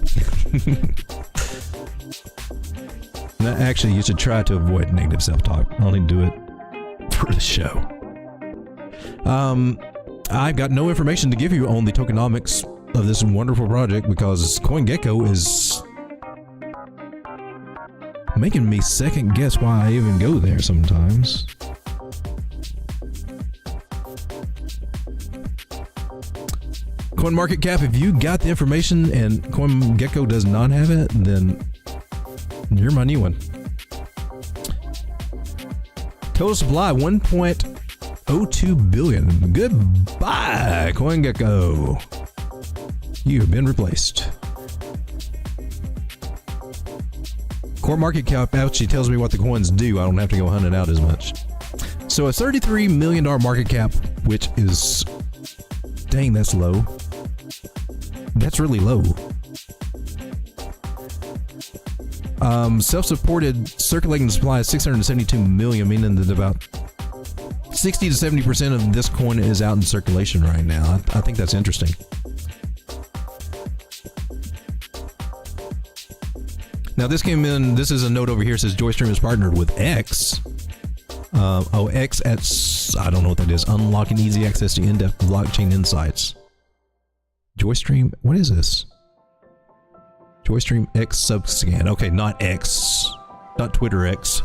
Actually, you should try to avoid negative self-talk. I only do it for the show. I've got no information to give you on the tokenomics of this wonderful project because CoinGecko is making me second guess why I even go there sometimes. CoinMarketCap, if you got the information and CoinGecko does not have it, then you're my new one. Total supply 1.02 billion. Goodbye, CoinGecko. You have been replaced. CoinMarketCap actually tells me what the coins do. I don't have to go hunt it out as much. So a $33 million market cap, which is, dang, that's low. That's really low. Self-supported circulating supply is 672 million, meaning that about 60 to 70% of this coin is out in circulation right now. I think that's interesting. Now this came in, this is a note over here, it says JOYSTREAM is partnered with X. X at, I don't know what that is, unlocking easy access to in-depth blockchain insights. JOYSTREAM, what is this? JOYSTREAM X Subscan. Okay, not X, not Twitter X.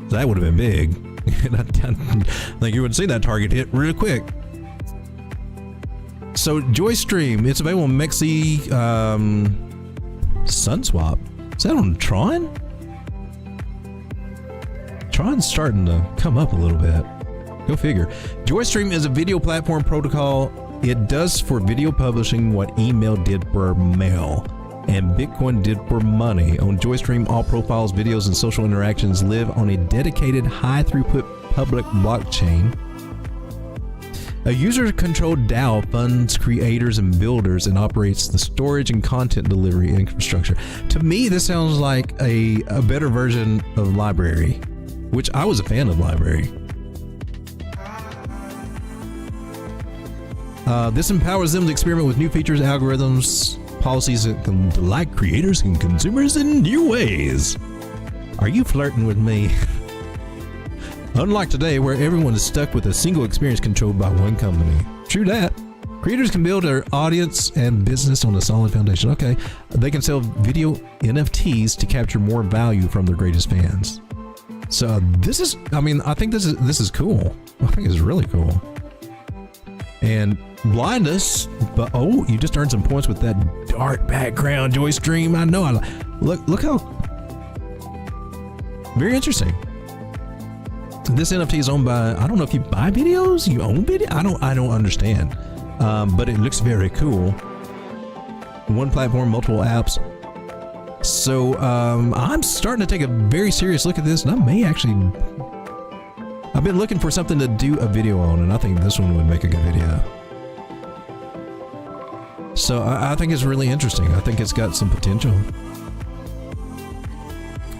That would have been big. I think you would see that target hit really quick. So JOYSTREAM, it's available on Mexi, SunSwap. Is that on Tron? Tron's starting to come up a little bit. Go figure. JOYSTREAM is a video platform protocol. It does for video publishing what email did for mail and Bitcoin did for money. On JOYSTREAM, all profiles, videos, and social interactions live on a dedicated high-throughput public blockchain. A user-controlled DAO funds creators and builders and operates the storage and content delivery infrastructure. To me, this sounds like a better version of Library, which I was a fan of Library. This empowers them to experiment with new features, algorithms, policies that can delight creators and consumers in new ways. Are you flirting with me? Unlike today, where everyone is stuck with a single experience controlled by one company. True that. Creators can build their audience and business on a solid foundation. Okay, they can sell video NFTs to capture more value from their greatest fans. So this is, I mean, I think this is cool. I think it's really cool. And blind us, but oh, you just earned some points with that dark background, JOYSTREAM. I know. Look how very interesting. This NFT is owned by, I don't know if you buy videos, you own video. I don't understand, but it looks very cool. One platform, multiple apps. So I'm starting to take a very serious look at this, and I may actually. I've been looking for something to do a video on, and I think this one would make a good video. So I think it's really interesting. I think it's got some potential,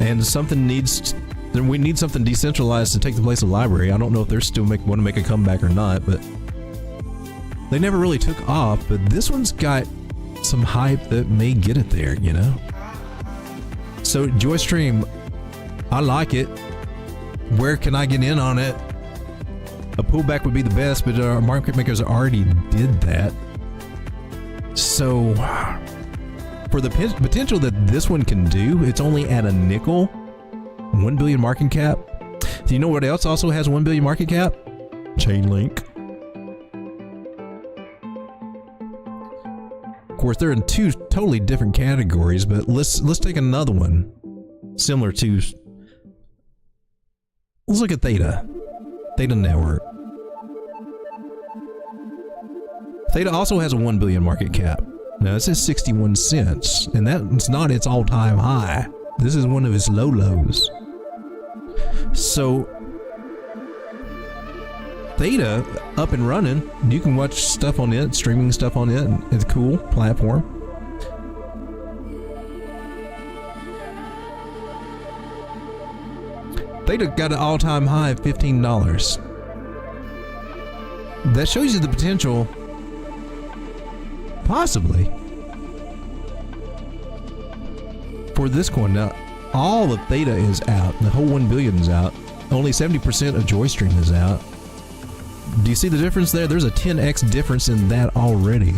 and something needs. We need something decentralized to take the place of Library. I don't know if they're still want to make a comeback or not, but they never really took off. But this one's got some hype that may get it there, you know. So JOYSTREAM, I like it. Where can I get in on it? A pullback would be the best, but our market makers already did that. So for the potential that this one can do, it's only at a nickel. 1 billion market cap. Do you know what else also has 1 billion market cap? Chainlink. Of course, they're in two totally different categories, but let's take another one similar to. Let's look at Theta Network. Theta also has a 1 billion market cap. Now it says 61 cents, and that's not its all-time high. This is one of its low lows. So Theta up and running. You can watch stuff on it, streaming stuff on it. It's a cool platform. Theta got an all-time high of $15. That shows you the potential, possibly, for this coin. Now, all of Theta is out. The whole 1 billion is out. Only 70% of JOYSTREAM is out. Do you see the difference there? There's a 10x difference in that already.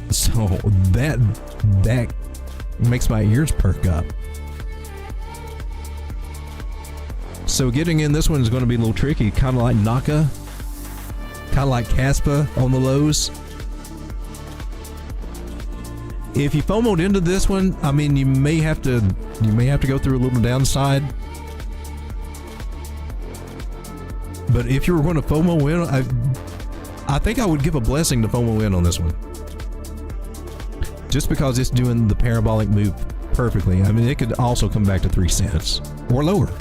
So that makes my ears perk up. So getting in this one is going to be a little tricky, kind of like NAKA, kind of like KASPA on the lows. If you FOMO'd into this one, I mean, you may have to go through a little downside. But if you were going to FOMO in, I think I would give a blessing to FOMO in on this one, just because it's doing the parabolic move perfectly. I mean, it could also come back to 3 cents or lower.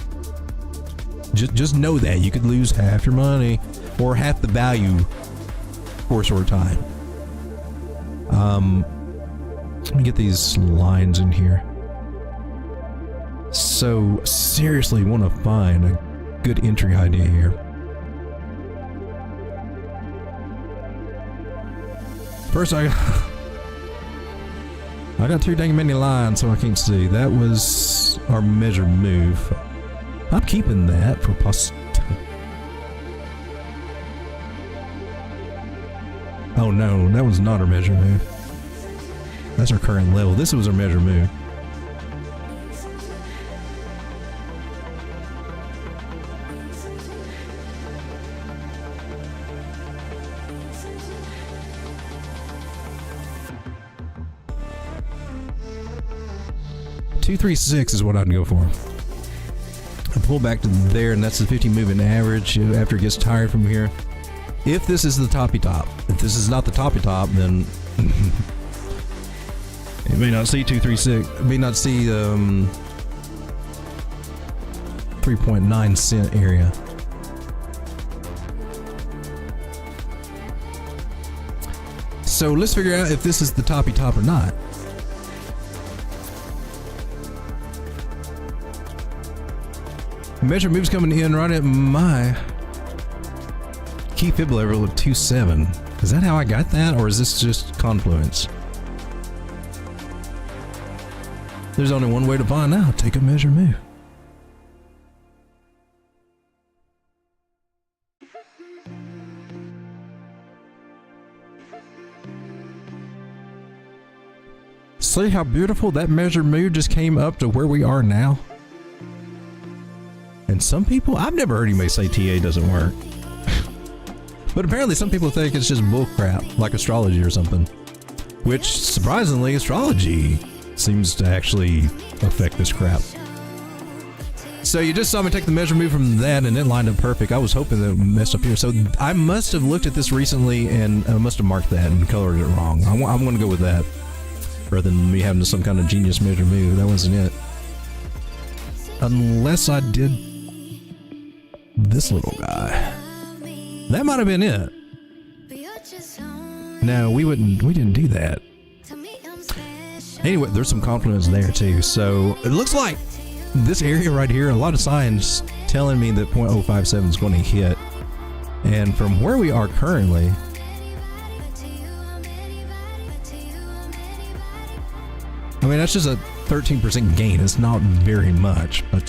Just know that you could lose half your money or half the value for a short time. Let me get these lines in here. So seriously want to find a good entry idea here. First, I got too dang many lines, so I can't see. That was our measured move. I'm keeping that for Oh no, that was not our measure move. That's our current level. This was our measure move. $236 is what I'd go for. I pull back to there, and that's the 50 moving average after it gets tired from here. If this is the toppy top, if this is not the toppy top, then it may not see 236. It may not see 3.9 cent area. So let's figure out if this is the toppy top or not. Measure moves coming in right at my key fib level of 2.7. Is that how I got that, or is this just confluence? There's only one way to find out. Take a measure move. See how beautiful that measure move just came up to where we are now? And some people, I've never heard anybody say TA doesn't work. But apparently some people think it's just bullcrap, like astrology or something. Which, surprisingly, astrology seems to actually affect this crap. So you just saw me take the measure move from that, and it lined up perfect. I was hoping that it messed up here. So I must have looked at this recently, and I must have marked that and colored it wrong. I'm going to go with that, rather than me having some kind of genius measure move. That wasn't it. Unless I did this little guy. That might have been it. No, we didn't do that. Anyway, there's some confluence there too. So it looks like this area right here, a lot of signs telling me that 0.057 is going to hit. And from where we are currently, I mean, that's just a 13% gain. It's not very much, but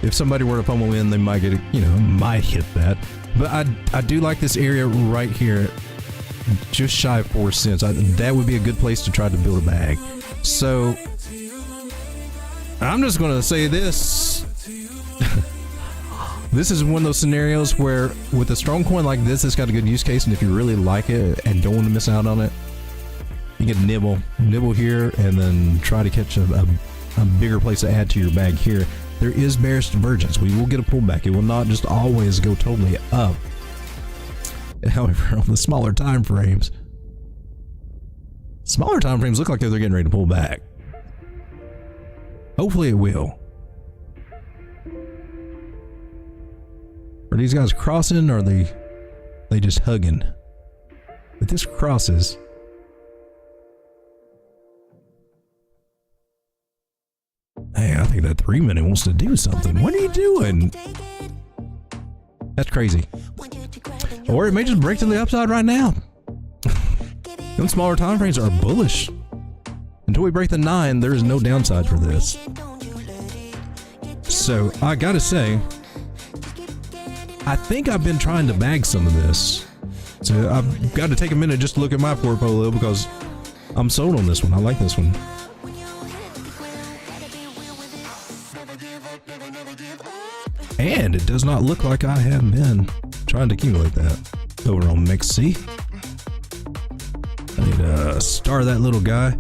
if somebody were to FOMO in, they might get, might hit that. But I do like this area right here, just shy of 4 cents. That would be a good place to try to build a bag. So I'm just going to say this. This is one of those scenarios where with a strong coin like this, it's got a good use case. And if you really like it and don't want to miss out on it, you can nibble here and then try to catch a bigger place to add to your bag here. There is bearish divergence. We will get a pullback. It will not just always go totally up. However, on the smaller time frames look like they're getting ready to pull back. Hopefully it will. Are these guys crossing or are they just hugging? If this crosses, hey, I think that 3 minute wants to do something. What are you doing? That's crazy. Or it may just break to the upside right now. Them smaller time frames are bullish. Until we break the 9, there is no downside for this. So I gotta say, I think I've been trying to bag some of this. So I've got to take a minute just to look at my portfolio because I'm sold on this one. I like this one. And it does not look like I have been trying to accumulate that. Over on MXC. I need to star that little guy.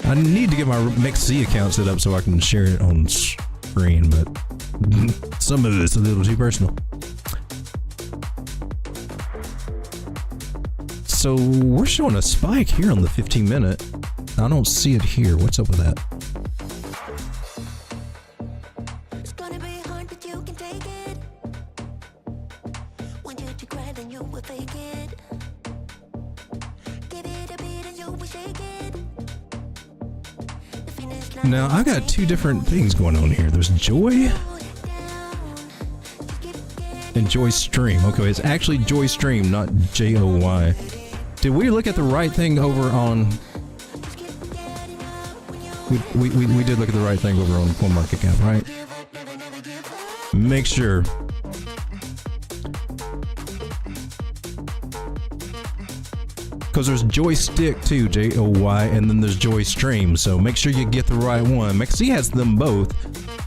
I need to get my MXC account set up so I can share it on screen, but some of it's a little too personal. So we're showing a spike here on the 15 minute. I don't see it here. What's up with that? It's gonna be hard, but you can take it. Want you to cry, then you will fake it. Give it a beat and you will shake it. The finish line. Now I got two different things going on here. There's Joy and JOYSTREAM. Okay, it's actually JOYSTREAM, not JOY. Did we look at the right thing over on? We did look at the right thing over on CoinMarketCap, right? Make sure. Because there's Joystick too, J-O-Y, and then there's JOYSTREAM. So make sure you get the right one. MXC has them both,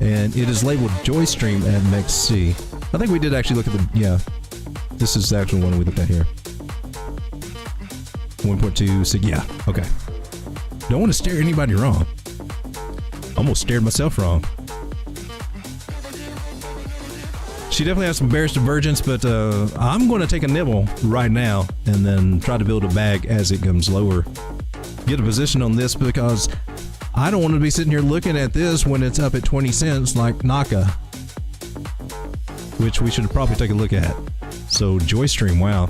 and it is labeled JOYSTREAM at MXC. I think we did actually look at the, yeah. This is the actual one we looked at here. 1.26, yeah, okay. Don't want to stare anybody wrong. Almost stared myself wrong. She definitely has some bearish divergence, but I'm going to take a nibble right now and then try to build a bag as it comes lower. Get a position on this because I don't want to be sitting here looking at this when it's up at 20 cents like NAKA, which we should probably take a look at. So JOYSTREAM, wow.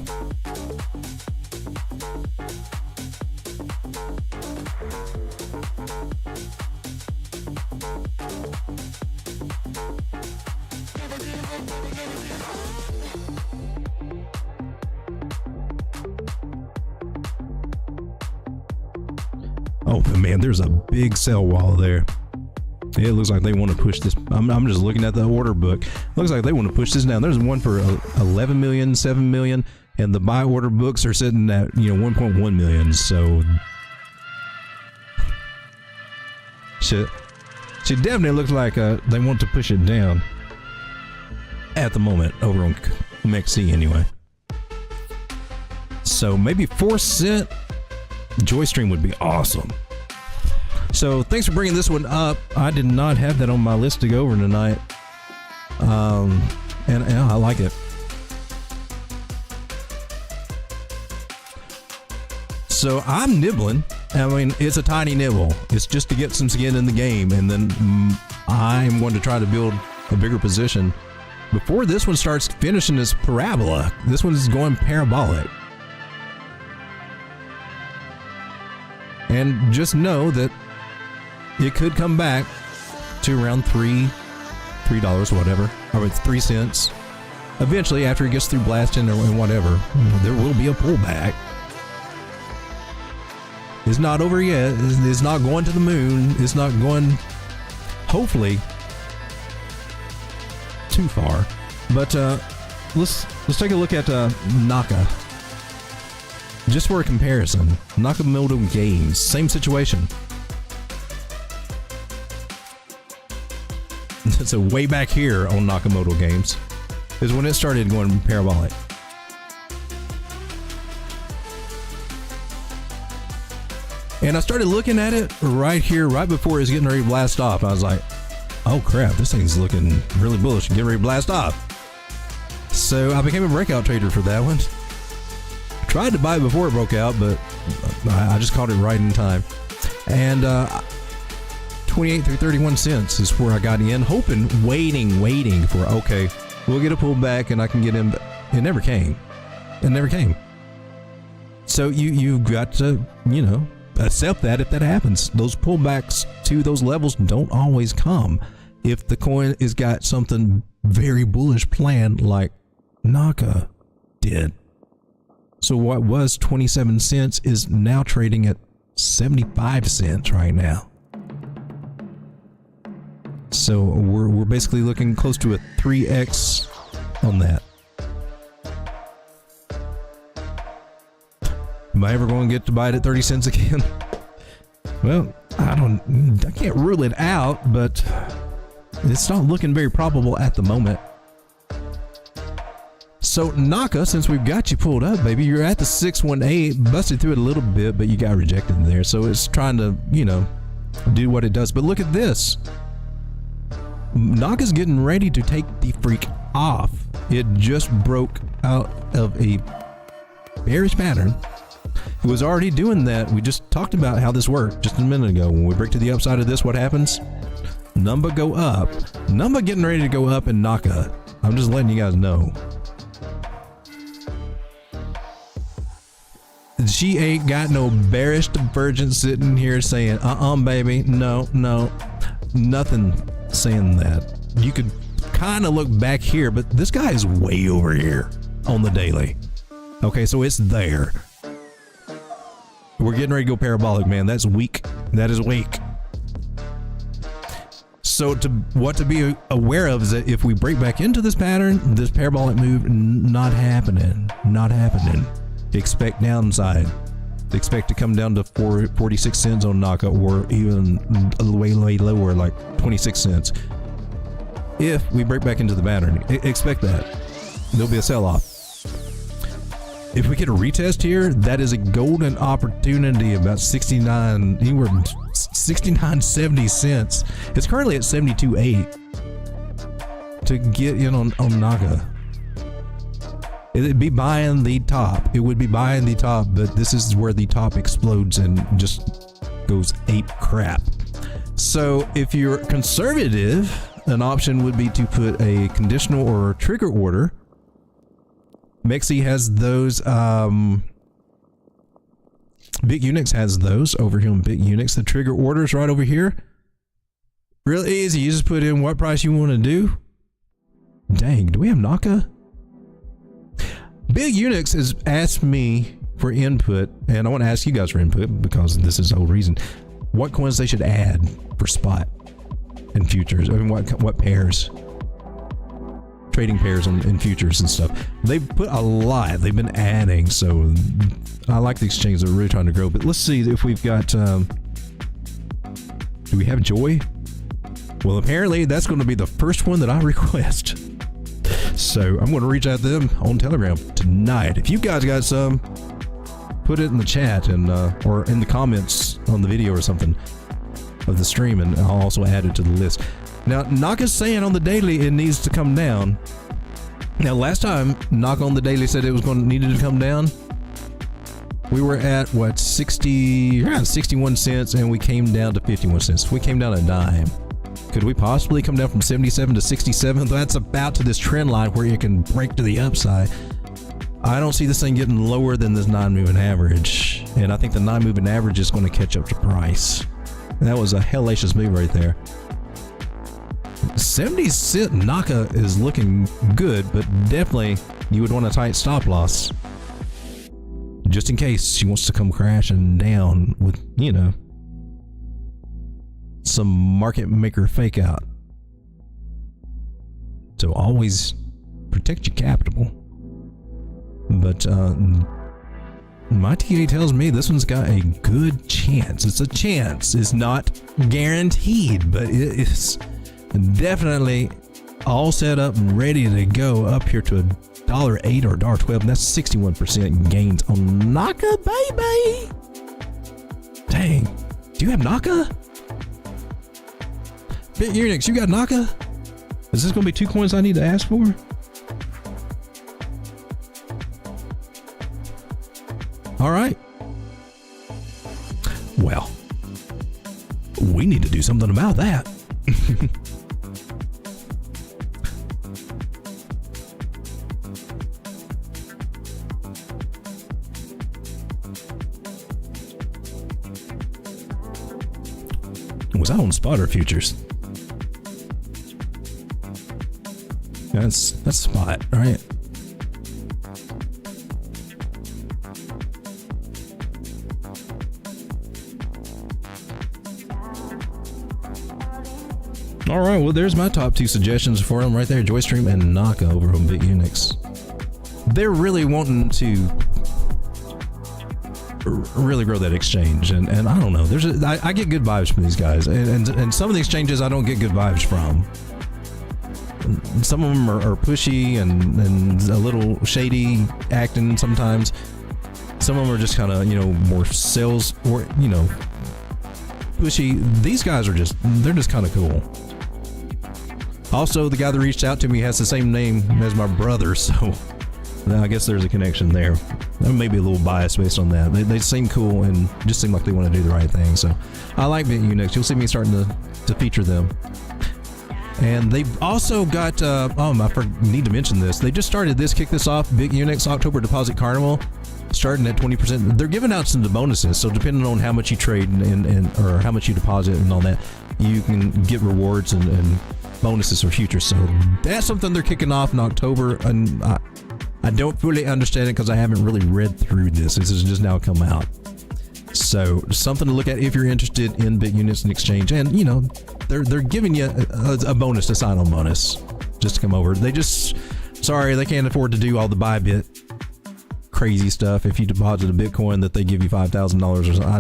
Oh man, there's a big sell wall there. It looks like they want to push this. I'm just looking at the order book. Looks like they want to push this down. There's one for 11 million, 7 million, and the buy order books are sitting at 1.1 million. So she definitely looks like they want to push it down at the moment over on MXC anyway. So maybe 4 cent JOYSTREAM would be awesome. So thanks for bringing this one up. I did not have that on my list to go over tonight. And I like it. So I'm nibbling. I mean, it's a tiny nibble. It's just to get some skin in the game. And then I'm going to try to build a bigger position. Before this one starts finishing this parabola, this one is going parabolic. And just know that it could come back to around $3, whatever, or it's 3 cents. Eventually, after it gets through blasting or whatever, there will be a pullback. It's not over yet. It's not going to the moon. It's not going, hopefully, too far. But let's take a look at NAKA. Just for a comparison, Nakamoto Games, same situation. So way back here on Nakamoto Games is when it started going parabolic. And I started looking at it right here, right before it was getting ready to blast off. I was like, oh crap, this thing's looking really bullish and getting ready to blast off. So I became a breakout trader for that one. Tried to buy it before it broke out, but I just caught it right in time. And 12 28 through 31 cents is where I got in, hoping, waiting for, okay, we'll get a pullback and I can get in. It never came. It never came. So you've got to, you know, accept that if that happens. Those pullbacks to those levels don't always come. If the coin has got something very bullish planned like NAKA did. So what was 27 cents is now trading at 75 cents right now. So we're basically looking close to a 3x on that. Am I ever going to get to buy it at 30 cents again? Well, I can't rule it out, but it's not looking very probable at the moment. So NAKA, since we've got you pulled up, baby, you're at the 618, busted through it a little bit, but you got rejected there. So it's trying to, you know, do what it does. But look at this. NAKA's getting ready to take the freak off. It just broke out of a bearish pattern. It was already doing that. We just talked about how this worked just a minute ago. When we break to the upside of this, what happens? Number go up. Number getting ready to go up in NAKA. I'm just letting you guys know. She ain't got no bearish divergence sitting here saying, baby, no, nothing saying that. You could kind of look back here, but this guy is way over here on the daily. Okay, so it's there. We're getting ready to go parabolic, man. That's weak. That is weak. So what to be aware of is that if we break back into this pattern, this parabolic move, not happening. Not happening. Expect downside. Expect to come down to 46 cents on NAKA, or even way lower, like 26 cents. If we break back into the pattern, expect that. There'll be a sell-off. If we get a retest here, that is a golden opportunity. About 69.70 cents. It's currently at 72.8 to get in on NAKA. It'd be buying the top. It would be buying the top, but this is where the top explodes and just goes ape crap. So if you're conservative, an option would be to put a conditional or trigger order. Mexi has those. Big Unix has those over here on Big Unix. The trigger orders right over here. Real easy. You just put in what price you want to do. Dang, do we have NAKA? Big Unix has asked me for input, and I want to ask you guys for input because this is the whole reason. What coins they should add for spot and futures? I mean, what pairs? Trading pairs in futures and stuff. They've put a lot. They've been adding, so I like the exchange. They're really trying to grow. But let's see if we've got. Do we have Joy? Well, apparently that's going to be the first one that I request. So I'm going to reach out to them on Telegram tonight. If you guys got some, put it in the chat and or in the comments on the video or something of the stream, and I'll also add it to the list. Now, NAKA's saying on the daily it needs to come down. Now, last time NAKA on the daily said it was needed to come down, we were at what, around 61 cents, and we came down to 51 cents. We came down a dime. Could we possibly come down from 77 to 67? That's about to this trend line where you can break to the upside. I don't see this thing getting lower than this 9-moving average, and I think the 9-moving average is going to catch up to price. That was a hellacious move right there. 70 cent NAKA is looking good, but definitely you would want a tight stop loss just in case she wants to come crashing down with, you know, some market maker fake out. So always protect your capital. But my TA tells me this one's got a good chance. It's a chance. It's not guaranteed, but it is definitely all set up and ready to go up here to $1.08 or $1.12, and that's 61% gains on NAKA, baby. Dang, do you have NAKA? Bit Unix, you got NAKA? Is this gonna be 2 coins I need to ask for? All right. Well, we need to do something about that. Was I on spot or futures? That's spot, right? All right, well, there's my top 2 suggestions for them right there. JOYSTREAM and NAKA over on BitUnix. They're really wanting to really grow that exchange, and I don't know. I get good vibes from these guys, and some of the exchanges I don't get good vibes from. Some of them are pushy and a little shady acting sometimes. Some of them are just kind of, more sales or, pushy. These guys are they're just kind of cool. Also, the guy that reached out to me has the same name as my brother, so I guess there's a connection there. I may be a little biased based on that. They seem cool and just seem like they want to do the right thing. So I like BitUnix. You'll see me starting to feature them. And they've also got, I need to mention this. They just started this, kick this off, BitUnix October Deposit Carnival, starting at 20%. They're giving out some bonuses. So depending on how much you trade or how much you deposit and all that, you can get rewards and bonuses for futures. So that's something they're kicking off in October. And I don't fully understand it because I haven't really read through this. This has just now come out. So something to look at if you're interested in BitUnix and exchange. And they're giving you a bonus, a sign-on bonus, just to come over. They can't afford to do all the Bybit crazy stuff. If you deposit a Bitcoin, that they give you $5,000 or something. I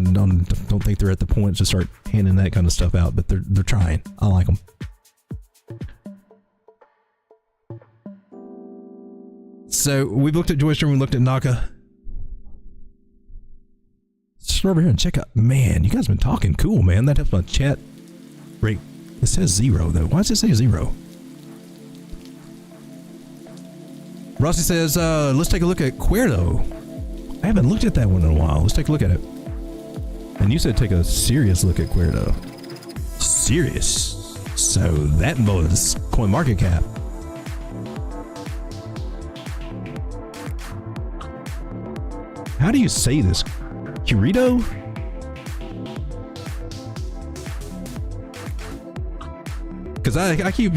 don't think they're at the point to start handing that kind of stuff out, but they're trying. I like them. So we've looked at JOYSTREAM, we looked at NAKA. Just over here and check out. Man, you guys have been talking cool, man. That helps my chat rate. It says 0 though. Why does it say 0? Rossi says, let's take a look at QREDO. I haven't looked at that one in a while. Let's take a look at it. And you said take a serious look at QREDO. Serious. So that involves CoinMarketCap. How do you say this? QREDO? Because I keep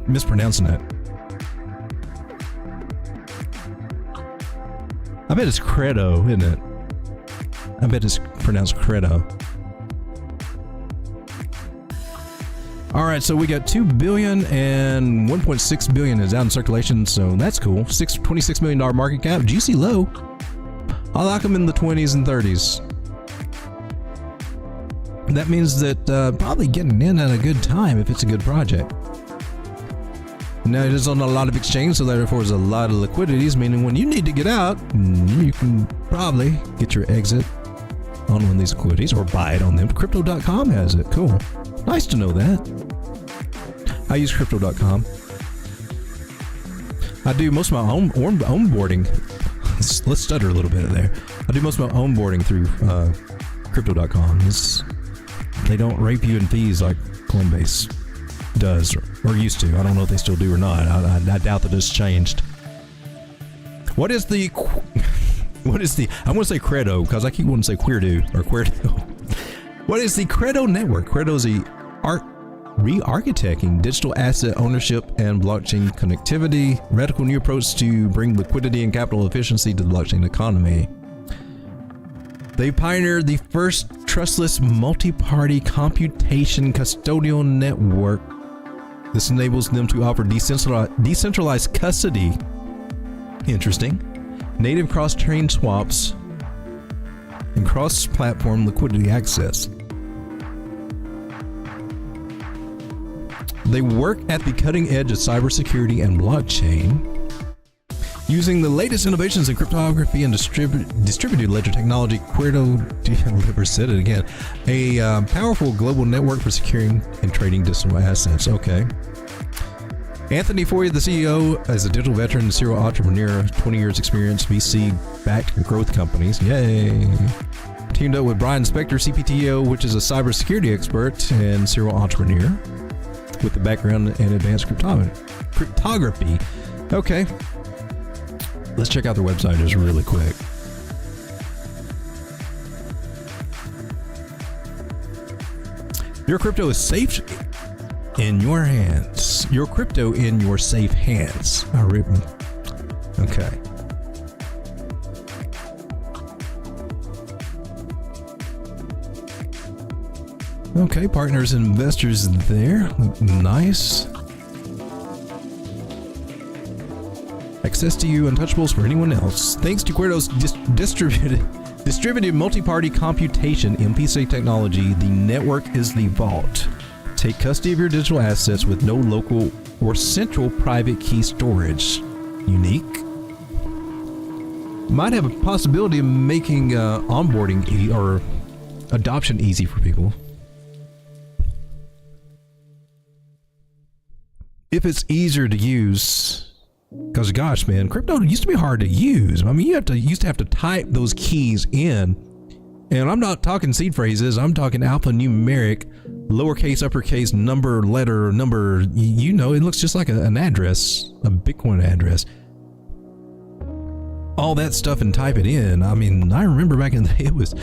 mispronouncing that. I bet it's QREDO, isn't it? I bet it's pronounced QREDO. All right, so we got 2 billion and 1.6 billion is out in circulation, so that's cool. $26 million market cap, juicy low. I like them in the 20s and 30s. That means that probably getting in at a good time if it's a good project. Now it is on a lot of exchanges, so therefore there's a lot of liquidities, meaning when you need to get out, you can probably get your exit on one of these liquidities or buy it on them. Crypto.com has it. Cool. Nice to know that. I use Crypto.com. I do most of my own onboarding. Let's stutter a little bit there. I do most of my onboarding through Crypto.com. They don't rape you in fees like Coinbase does or used to. I don't know if they still do or not. I doubt that it's changed. What is the I want to say QREDO because I keep wanting to say QREDO or QREDO. What is the QREDO network? QREDO is the re-architecting digital asset ownership and blockchain connectivity, radical new approach to bring liquidity and capital efficiency to the blockchain economy. They pioneered the first trustless multi-party computation custodial network. This enables them to offer decentralized custody. Interesting. Native cross-chain swaps and cross-platform liquidity access. They work at the cutting edge of cybersecurity and blockchain, using the latest innovations in cryptography and distributed ledger technology. QREDO, I never said it again, a powerful global network for securing and trading digital assets. Okay. Anthony Foy, the CEO, is a digital veteran, serial entrepreneur, 20 years experience, VC-backed growth companies. Yay. Teamed up with Brian Spector, CPTO, which is a cybersecurity expert and serial entrepreneur with a background in advanced cryptography. Okay. Let's check out their website just really quick. Your crypto is safe in your hands. Your crypto in your safe hands. Okay. Okay, partners and investors there. Nice. Access to you, untouchables for anyone else. Thanks to QREDO's distributed multi-party computation MPC technology, the network is the vault. Take custody of your digital assets with no local or central private key storage. Unique. Might have a possibility of making onboarding or adoption easy for people. If it's easier to use, because gosh, man, crypto used to be hard to use. I mean, you used to have to type those keys in, and I'm not talking seed phrases. I'm talking alphanumeric, lowercase, uppercase, number, letter, number. You know, it looks just like an address, a Bitcoin address. All that stuff and type it in. I mean, I remember back in the day, it was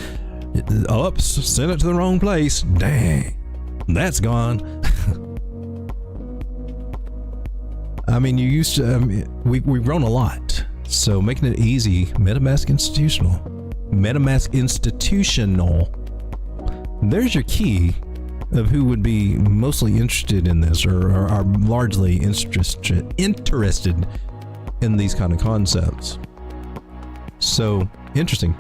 oops, sent it to the wrong place. Dang, that's gone. I mean, you used to, we've grown a lot. So making it easy, MetaMask institutional. There's your key of who would be mostly interested in this or are largely interested in these kind of concepts. So interesting.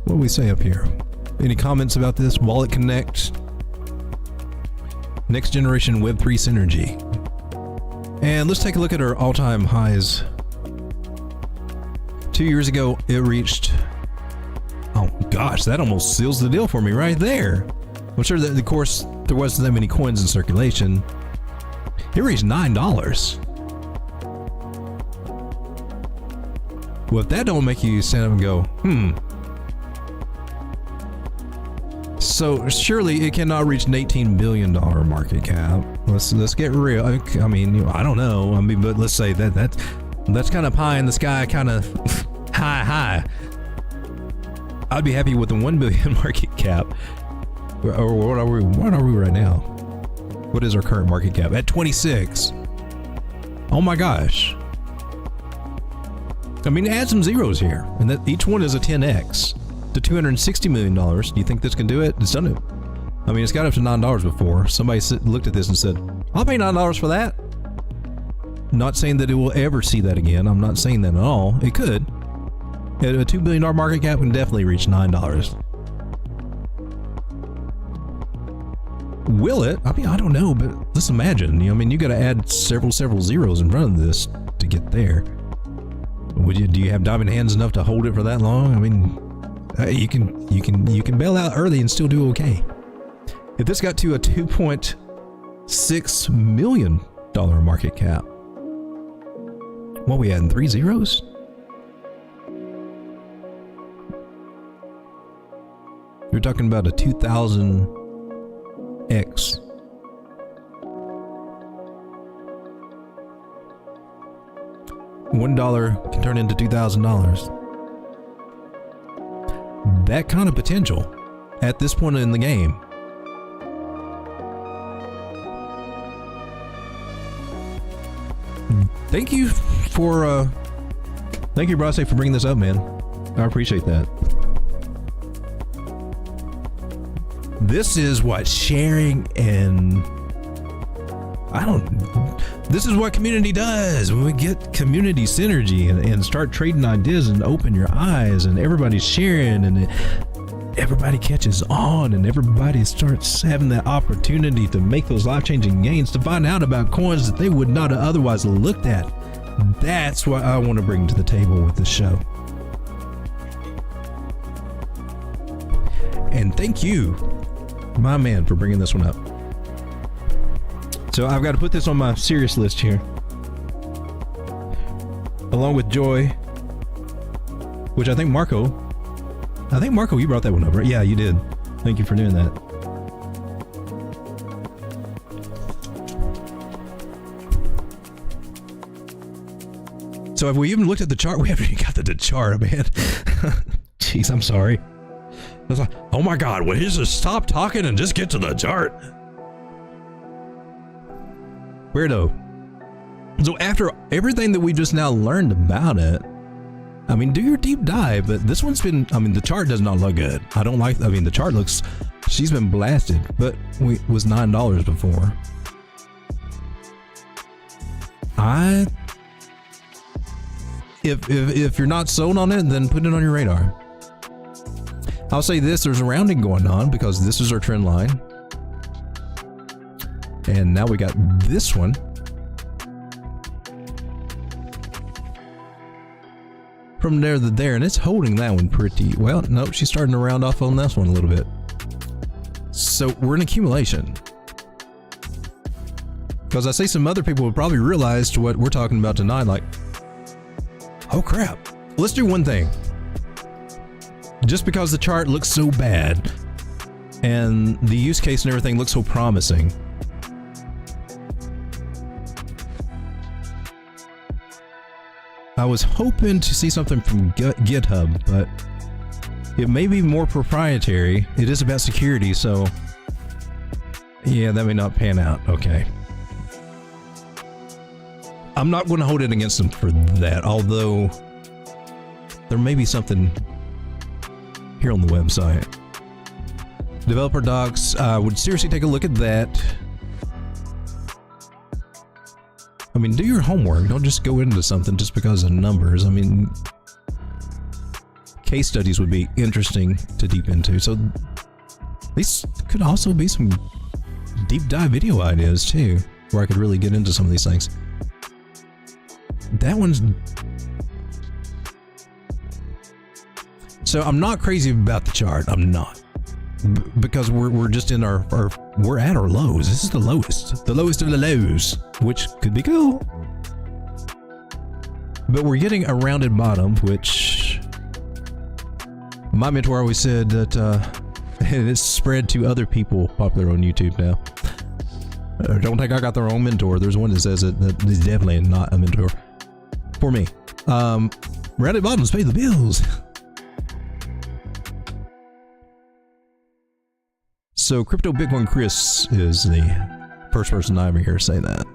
What do we say up here? Any comments about this? Wallet Connect, next generation Web3 synergy. And let's take a look at our all-time highs. 2 years ago, it reached, oh gosh, that almost seals the deal for me right there. I'm sure that, of course, there wasn't that many coins in circulation. It reached $9. Well, if that don't make you stand up and go, So surely it cannot reach an $18 billion market cap. Let's get real. I mean, I don't know. I mean, but let's say that's kind of pie in the sky, kind of high. I'd be happy with the $1 billion market cap. Or what are we right now? What is our current market cap? At 26. Oh my gosh. I mean, add some zeros here, and that each one is a 10x. To $260 million. Do you think this can do it? It's done it. I mean, it's got up to $9 before. Somebody looked at this and said, I'll pay $9 for that. Not saying that it will ever see that again. I'm not saying that at all. It could. At a $2 billion market cap can definitely reach $9. Will it? I mean, I don't know, but let's imagine. I mean, you got to add several zeros in front of this to get there. Do you have diamond hands enough to hold it for that long? I mean, you can bail out early and still do okay. If this got to a $2.6 million market cap, what we adding 3 zeros? You're talking about a 2000x. $1 can turn into $2,000. That kind of potential at this point in the game. Thank you, Brase, for bringing this up, man. I appreciate that. This is what sharing and this is what community does. When we get community synergy and start trading ideas and open your eyes and everybody's sharing and everybody catches on and everybody starts having that opportunity to make those life-changing gains, to find out about coins that they would not have otherwise looked at. That's what I want to bring to the table with this show. And thank you, my man, for bringing this one up. So I've got to put this on my serious list here, along with Joy, which I think Marco, you brought that one up, right? Yeah, you did. Thank you for doing that. So have we even looked at the chart? We haven't even got the chart, man. Jeez, I'm sorry. I was like, oh my God, will he just stop talking and just get to the chart? Weirdo. So after everything that we just now learned about it, I mean, do your deep dive, but this one's been, I mean, the chart does not look good. I don't like, I mean, the chart looks, she's been blasted, but it was $9 before. If you're not sold on it, then put it on your radar. I'll say this, there's a rounding going on because this is our trend line. And now we got this one. From there to there, and it's holding that one pretty well. Nope, she's starting to round off on this one a little bit. So we're in accumulation. Because I say some other people would probably realize what we're talking about tonight, like, oh crap, let's do one thing. Just because the chart looks so bad and the use case and everything looks so promising, I was hoping to see something from GitHub, but it may be more proprietary. It is about security, so yeah, that may not pan out. Okay. I'm not going to hold it against them for that, although there may be something here on the website. Developer docs, would seriously take a look at that. I mean, do your homework. Don't just go into something just because of numbers. I mean, case studies would be interesting to deep into. So these could also be some deep dive video ideas too, where I could really get into some of these things. That one's... So I'm not crazy about the chart. I'm not. Because we're just in we're at our lows. This is the lowest of the lows, which could be cool. But we're getting a rounded bottom, which my mentor always said that it's spread to other people popular on YouTube now. Don't think I got the wrong mentor. There's one that says it that is definitely not a mentor for me. Rounded bottoms pay the bills. So Crypto Bitcoin Chris is the first person I ever hear say that.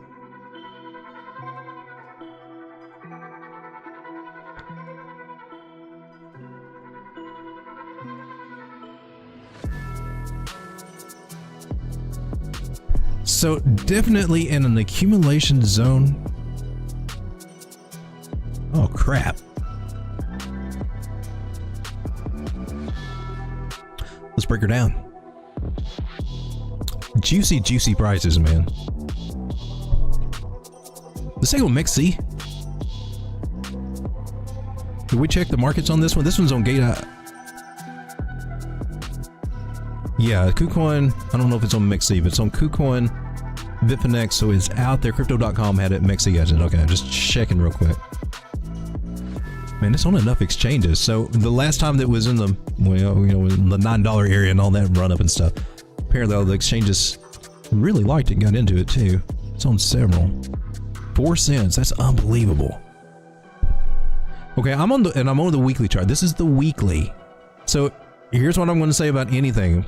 So definitely in an accumulation zone. Oh crap. Let's break her down. Juicy prices, man. This ain't on Mexi. Did we check the markets on this one? This one's on Gate. Yeah, KuCoin. I don't know if it's on Mexi, but it's on KuCoin, Bitfinex, so it's out there. Crypto.com had it. Mexi has it. Okay, just checking real quick. Man, it's on enough exchanges. So the last time that was in the, well, you know, in the $9 area and all that run up and stuff, apparently all the exchanges really liked it, got into it too. It's on several. 4 cents. That's unbelievable. Okay, I'm on the weekly chart. This is the weekly. So here's what I'm going to say about anything,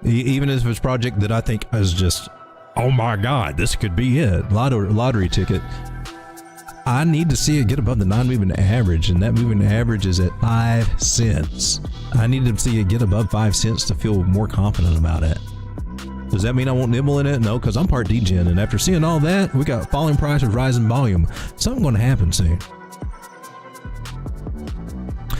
even if it's a project that I think is just, oh my God, this could be it. Lottery ticket. I need to see it get above the non-moving average, and that moving average is at 5 cents. I need to see it get above 5 cents to feel more confident about it. Does that mean I won't nibble in it? No, because I'm part degen, and after seeing all that, we got falling prices, rising volume. Something's going to happen soon.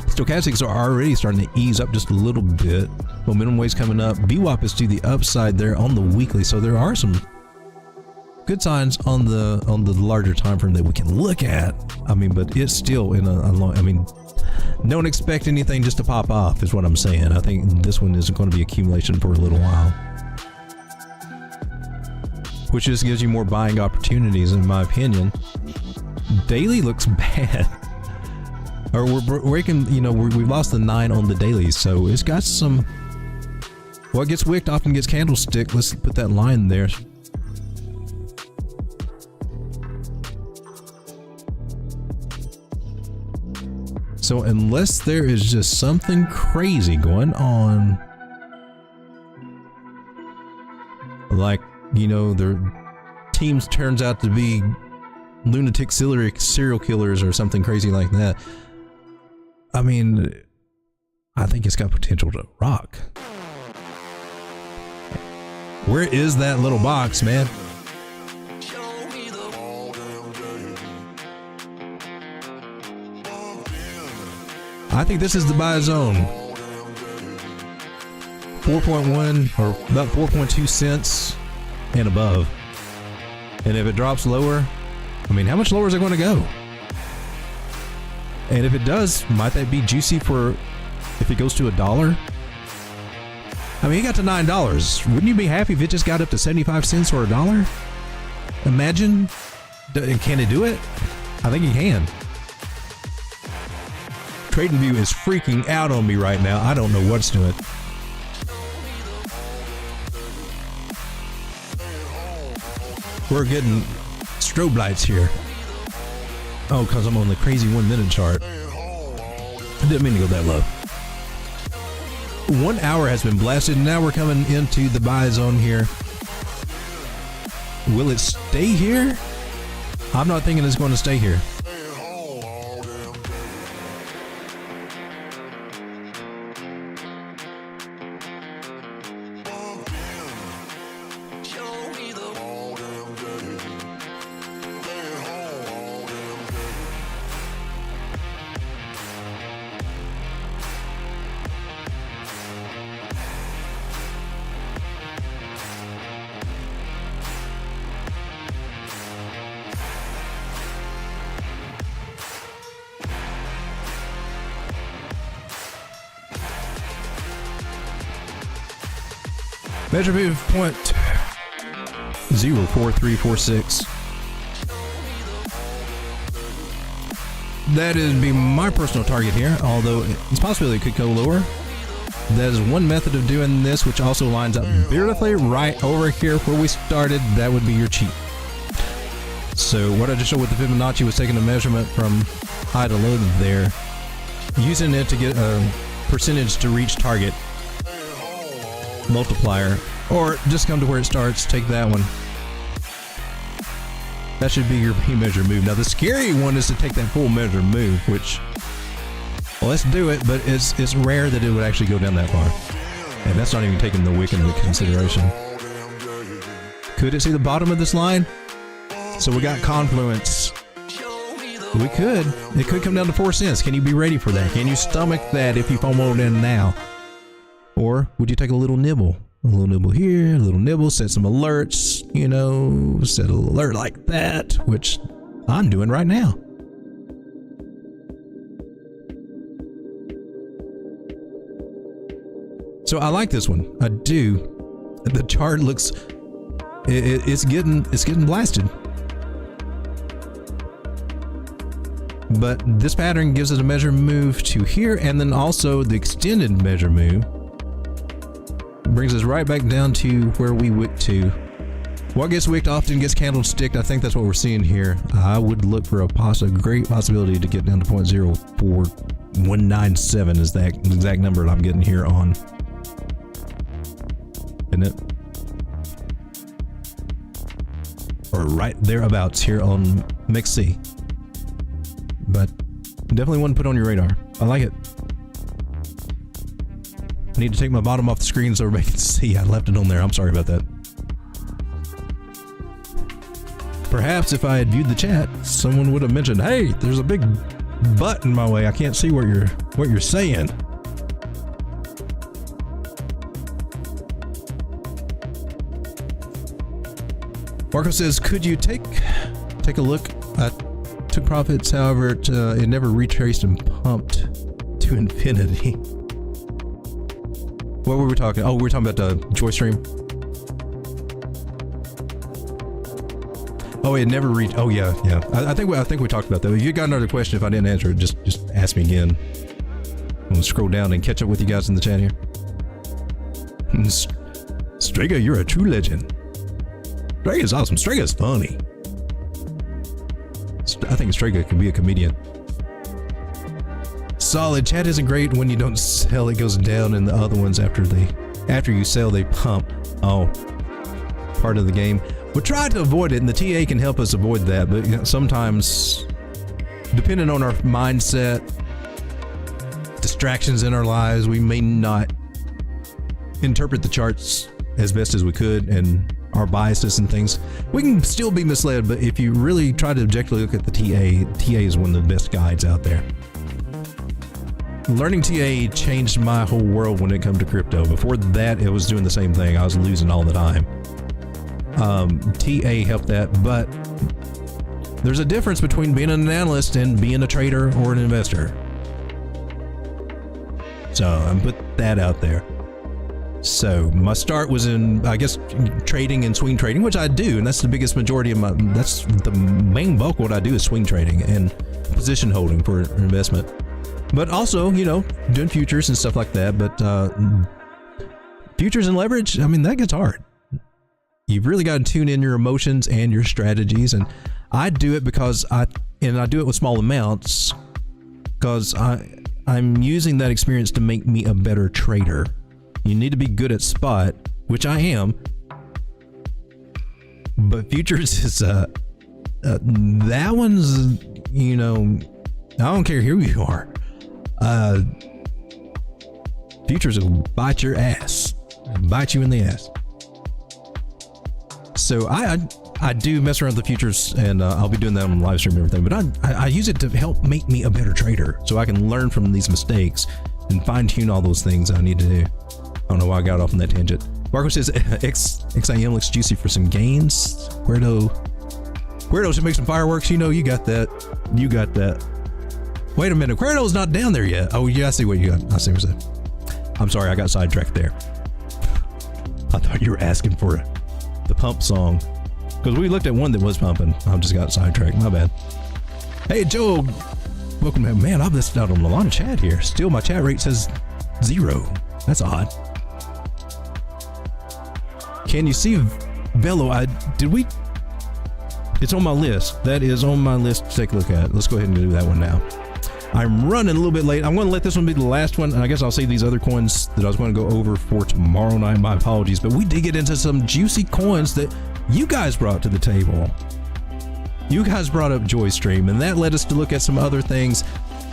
Stochastics are already starting to ease up just a little bit. Momentum waves coming up. VWAP is to the upside there on the weekly, so there are some good signs on the larger time frame that we can look at. I mean, but it's still in a long, I mean, don't expect anything just to pop off is what I'm saying. I think this one is going to be accumulation for a little while. which just gives you more buying opportunities, in my opinion. Daily looks bad. Or we're breaking, you know, we've lost the 9 on the dailies, so it's got some. What gets wicked often gets candlestick. Let's put that line there. So unless there is just something crazy going on, like, you know, their teams turns out to be lunatic serial killers or something crazy like that, I mean, I think it's got potential to rock. Where is that little box, man? I think this is the buy zone. 4.1 or about 4.2 cents and above. And if it drops lower, I mean, how much lower is it going to go? And if it does, might that be juicy for if it goes to $1? I mean, it got to $9. Wouldn't you be happy if it just got up to 75 cents or $1? Imagine. Can it do it? I think it can. TradingView is freaking out on me right now. I don't know what's doing. We're getting strobe lights here. Oh, because I'm on the crazy 1 minute chart. I didn't mean to go that low. 1 hour has been blasted. Now we're coming into the buy zone here. Will it stay here? I'm not thinking it's going to stay here. Measure move 0.04346. That is be my personal target here, although it's possible it could go lower. That is one method of doing this, which also lines up beautifully right over here where we started. That would be your cheat. So what I just showed with the Fibonacci was taking a measurement from high to low there, using it to get a percentage to reach target multiplier, or just come to where it starts, take that one. That should be your P-measure move. Now the scary one is to take that full measure move, which, well, let's do it, but it's rare that it would actually go down that far. And that's not even taking the wick into consideration. Could it see the bottom of this line? So we got confluence. We could. It could come down to 4 cents. Can you be ready for that? Can you stomach that if you FOMO'd in now? Or would you take a little nibble? A little nibble here, a little nibble, set some alerts, you know, set an alert like that, which I'm doing right now. So I like this one. I do. The chart looks, it's getting blasted. But this pattern gives us a measure move to here, and then also the extended measure move brings us right back down to where we wicked to. What gets wicked often gets candlesticked. I think that's what we're seeing here. I would look for a great possibility to get down to 0.04197 is that exact number that I'm getting here on. Isn't it? Or right thereabouts here on MXC. But definitely one to put on your radar. I like it. I need to take my bottom off the screen so everybody can see. I left it on there. I'm sorry about that. Perhaps if I had viewed the chat, someone would have mentioned, "Hey, there's a big butt in my way. I can't see what you're saying." Marco says, "Could you take a look? I took profits, however, it never retraced and pumped to infinity." What were we talking? Oh, we were talking about JOYSTREAM. Oh, it never reached. Oh yeah. I think we talked about that. If you got another question, if I didn't answer it, just ask me again. I'm gonna scroll down and catch up with you guys in the chat here. Strega, you're a true legend. Strega's awesome. Strega's funny. I think Strega can be a comedian. Solid. Chat isn't great when you don't sell. It goes down, and the other ones after you sell, they pump. Oh, part of the game. We'll try to avoid it, and the TA can help us avoid that. But you know, sometimes, depending on our mindset, distractions in our lives, we may not interpret the charts as best as we could, and our biases and things. We can still be misled, but if you really try to objectively look at the TA is one of the best guides out there. Learning TA changed my whole world when it comes to crypto. Before that, it was doing the same thing. I was losing all the time. TA helped that, but there's a difference between being an analyst and being a trader or an investor. So I put that out there. So my start was in, I guess, trading and swing trading, which I do, and that's the biggest majority of that's the main bulk of what I do is swing trading and position holding for investment. But also, you know, doing futures and stuff like that. But futures and leverage, I mean, that gets hard. You've really got to tune in your emotions and your strategies. And I do it because I do it with small amounts because I'm using that experience to make me a better trader. You need to be good at spot, which I am. But futures is, that one's, you know, I don't care who you are. Futures will bite your ass, bite you in the ass. So I do mess around with the futures, and I'll be doing that on live stream and everything, but I use it to help make me a better trader so I can learn from these mistakes and fine tune all those things I need to do. I don't know why I got off on that tangent. Marco says XIM looks juicy for some gains. QREDO should make some fireworks. You know, you got that. You got that. Wait a minute, QREDO's not down there yet. Oh yeah, I see what you got. I see what you said. I'm sorry, I got sidetracked there. I thought you were asking for the pump song. Because we looked at one that was pumping. I just got sidetracked, my bad. Hey Joe, welcome back. Man, I've missed out on a lot of chat here. Still, my chat rate says 0. That's odd. Can you see VELO? It's on my list. That is on my list to take a look at. Let's go ahead and do that one now. I'm running a little bit late. I'm going to let this one be the last one, and I guess I'll save these other coins that I was going to go over for tomorrow night. My apologies, but we did get into some juicy coins that you guys brought to the table. You guys brought up JOYSTREAM, and that led us to look at some other things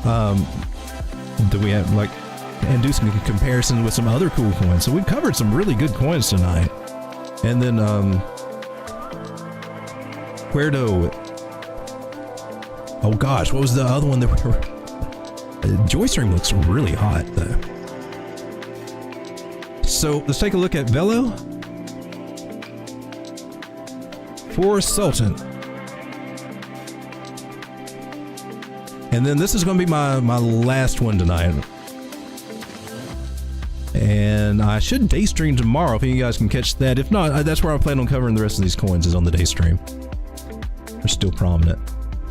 that we have, like, and do some comparison with some other cool coins. So we've covered some really good coins tonight. And then QREDO. Oh gosh, what was the other one that we were? JOYSTREAM looks really hot though. So let's take a look at VELO for Sultan. And then this is going to be my last one tonight. And I should day stream tomorrow if you guys can catch that. If not, that's where I plan on covering the rest of these coins, is on the day stream. They're still prominent.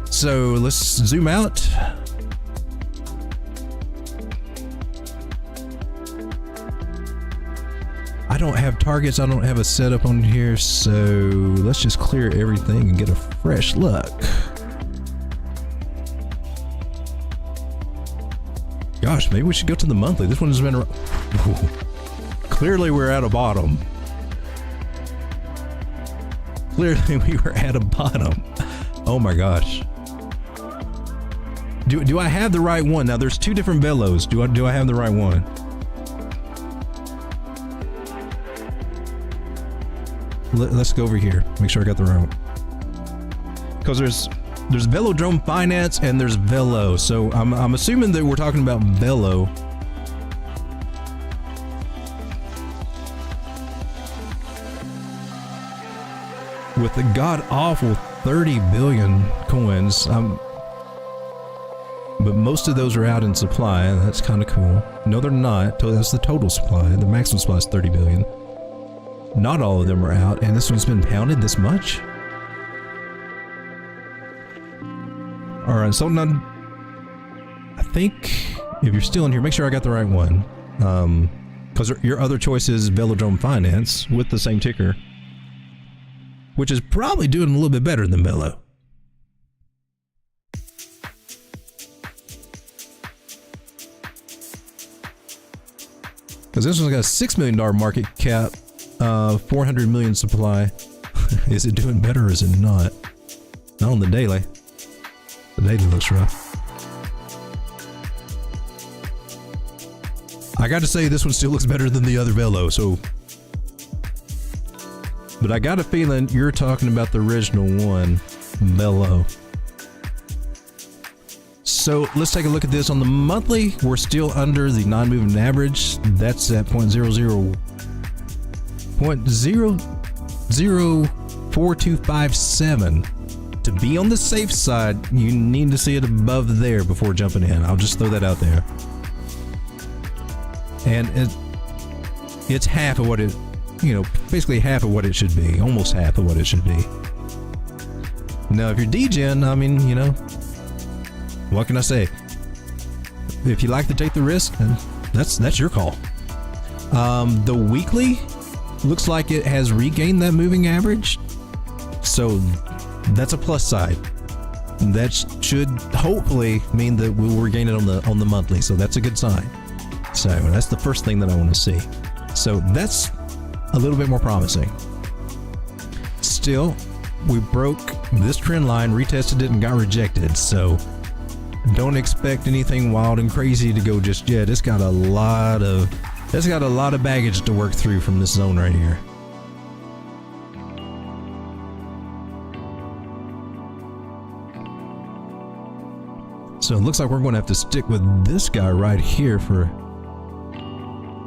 So let's zoom out. I don't have targets. I don't have a setup on here. So let's just clear everything and get a fresh look. Gosh, maybe we should go to the monthly. This one has been... Ooh. Clearly we're at a bottom. Clearly we were at a bottom. Oh my gosh. Do I have the right one? Now there's two different VELOs. Do I have the right one? Let's go over here. Make sure I got the right one. Because there's Velodrome Finance and there's VELO. So I'm assuming that we're talking about VELO. With the god-awful 30 billion coins, but most of those are out in supply. That's kind of cool. No, they're not. That's the total supply. The maximum supply is 30 billion. Not all of them are out, and this one's been pounded this much. All right, so now I think if you're still in here, make sure I got the right one. Because your other choice is Velodrome Finance with the same ticker, which is probably doing a little bit better than VELO. Because this one's got a $6 million market cap, 400 million supply. Is it doing better or is it not? Not on the daily. The daily looks rough. I got to say, this one still looks better than the other VELO, so. But I got a feeling you're talking about the original one, VELO. So let's take a look at this on the monthly. We're still under the non-moving average. That's at 0.004257. To be on the safe side, you need to see it above there before jumping in. I'll just throw that out there. And it's half of what it, basically half of what it should be, almost half of what it should be. Now, if you're degen, I mean, what can I say? If you like to take the risk, that's your call. The weekly looks like it has regained that moving average, so that's a plus side. That should hopefully mean that we'll regain it on the monthly, so that's a good sign. So that's the first thing that I want to see. So that's a little bit more promising. Still, we broke this trend line, retested it, and got rejected. So don't expect anything wild and crazy to go just yet. It's got a lot of baggage to work through from this zone right here. So it looks like we're going to have to stick with this guy right here for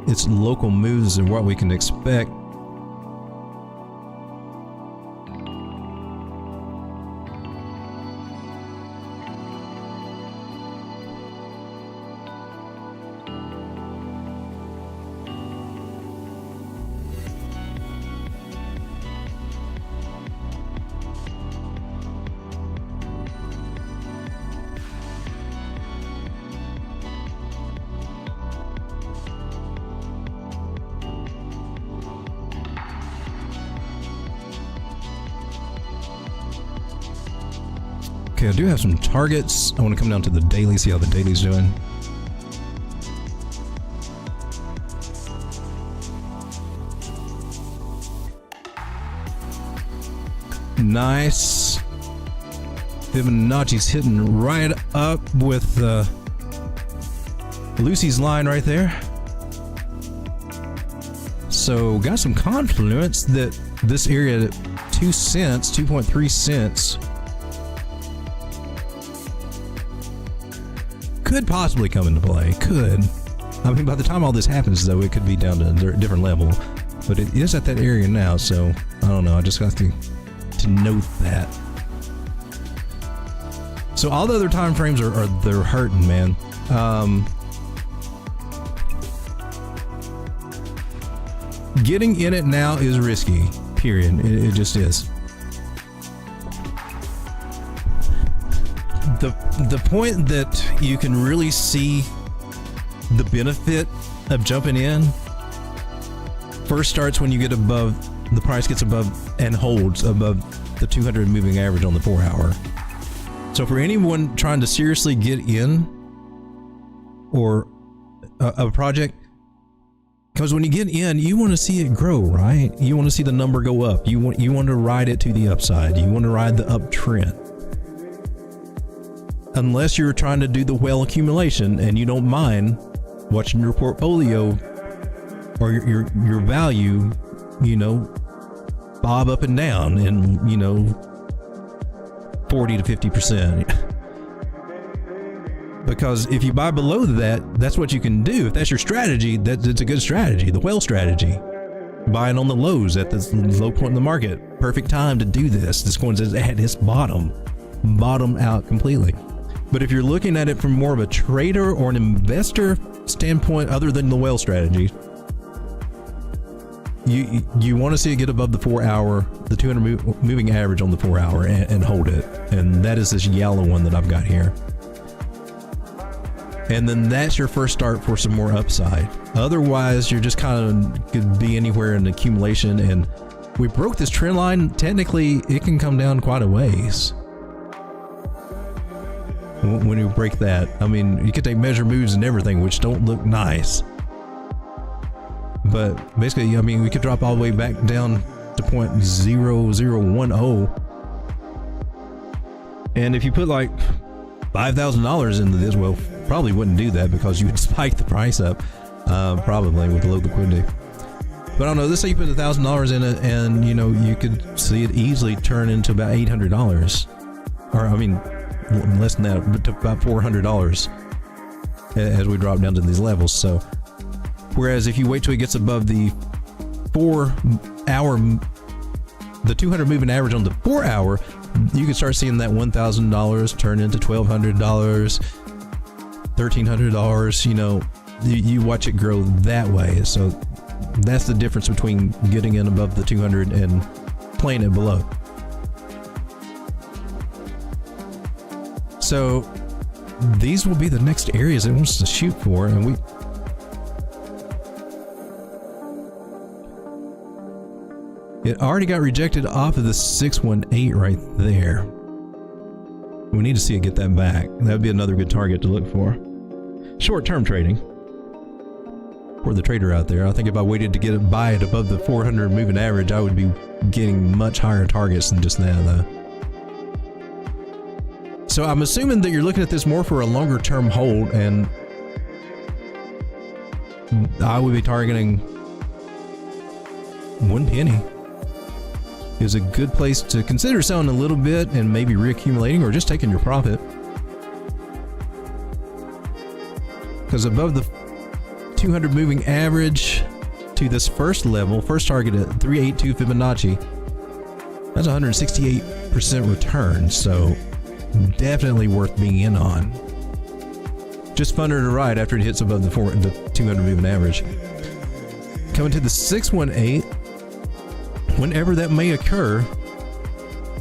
its local moves and what we can expect. Okay, I do have some targets. I want to come down to the daily, see how the daily's doing. Nice. Fibonacci's hitting right up with Lucy's line right there. So got some confluence that this area at 2 cents, 2.3 cents could possibly come into play. Could. I mean, by the time all this happens, though, it could be down to a different level. But it is at that area now, so I don't know. I just got to note that. So all the other time frames they're hurting, man. Getting in it now is risky. Period. It just is. The point that you can really see the benefit of jumping in first starts when you get above, the price gets above and holds above the 200 moving average on the 4 hour. So for anyone trying to seriously get in or a project, because when you get in, you want to see it grow, right? You want to see the number go up. You want to ride it to the upside. You want to ride the uptrend. Unless you're trying to do the whale accumulation and you don't mind watching your portfolio or your value, bob up and down and 40 to 50%. Because if you buy below that, that's what you can do. If that's your strategy, it's a good strategy, the whale strategy. Buying on the lows at this low point in the market. Perfect time to do this. This coin's at its bottom out completely. But if you're looking at it from more of a trader or an investor standpoint other than the whale strategy, you want to see it get above the 4 hour, the 200 moving average on the 4 hour, and hold it. And that is this yellow one that I've got here. And then that's your first start for some more upside. Otherwise, you're just kind of could be anywhere in accumulation. And we broke this trend line. Technically, it can come down quite a ways when you break that. I mean, you could take measure moves and everything, which don't look nice. But basically, I mean, we could drop all the way back down to 0.0010. And if you put like $5,000 into this, well, probably wouldn't do that because you would spike the price up, probably with low liquidity. But I don't know, let's say you put $1,000 in it, and you know, you could see it easily turn into about $800, or I mean, less than that, but to about $400 as we drop down to these levels. So, whereas if you wait till it gets above the 4 hour, the 200 moving average on the 4 hour, you can start seeing that $1,000 turn into $1,200, $1,300. You know, you watch it grow that way. So that's the difference between getting in above the 200 and playing it below. So these will be the next areas it wants to shoot for, and it already got rejected off of the 618 right there. We need to see it get that back. That would be another good target to look for. Short-term trading for the trader out there. I think if I waited to get it buy it above the 400 moving average, I would be getting much higher targets than just that, though. So I'm assuming that you're looking at this more for a longer-term hold, and I would be targeting 1 penny. Is a good place to consider selling a little bit and maybe reaccumulating, or just taking your profit. Because above the 200 moving average to this first level, first target at 382 Fibonacci, that's 168% return. So definitely worth being in on. Just funner to ride after it hits above the 200 moving average. Coming to the 618. Whenever that may occur,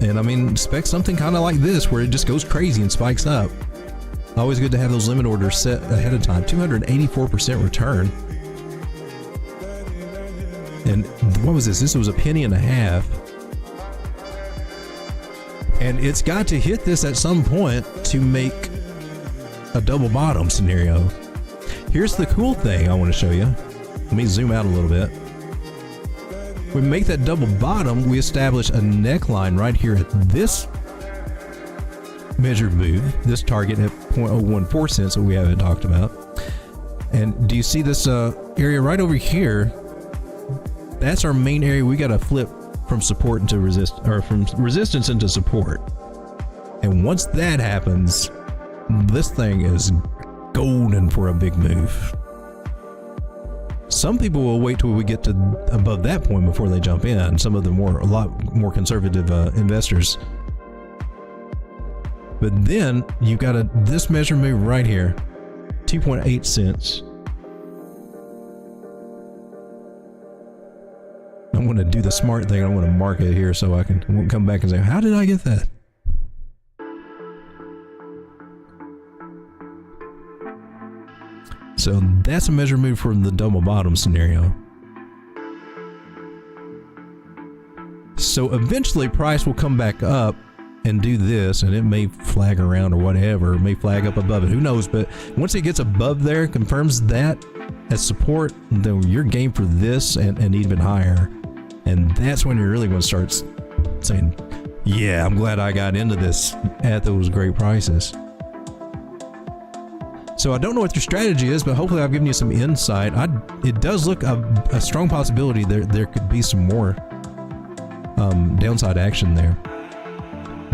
and I mean, expect something kind of like this where it just goes crazy and spikes up. Always good to have those limit orders set ahead of time. 284% return. And what was this? This was a penny and a half. And it's got to hit this at some point to make a double bottom scenario. Here's the cool thing I want to show you. Let me zoom out a little bit. When we make that double bottom, we establish a neckline right here at this measured move, this target at 0.014 cents that we haven't talked about. And do you see this area right over here? That's our main area. We got to flip from support into from resistance into support. And once that happens, this thing is golden for a big move. Some people will wait till we get to above that point before they jump in. Some of the a lot more conservative investors. But then you've got this measure move right here, 2.8 cents. I'm going to do the smart thing. I'm going to mark it here so I can come back and say, how did I get that? So that's a measure move from the double bottom scenario. So eventually price will come back up and do this, and it may flag around or whatever, it may flag up above it, who knows. But once it gets above there, confirms that as support, then you're game for this and even higher. And that's when you're really going to start saying, yeah, I'm glad I got into this at those great prices. So I don't know what your strategy is, but hopefully I've given you some insight. It does look a strong possibility there could be some more downside action there.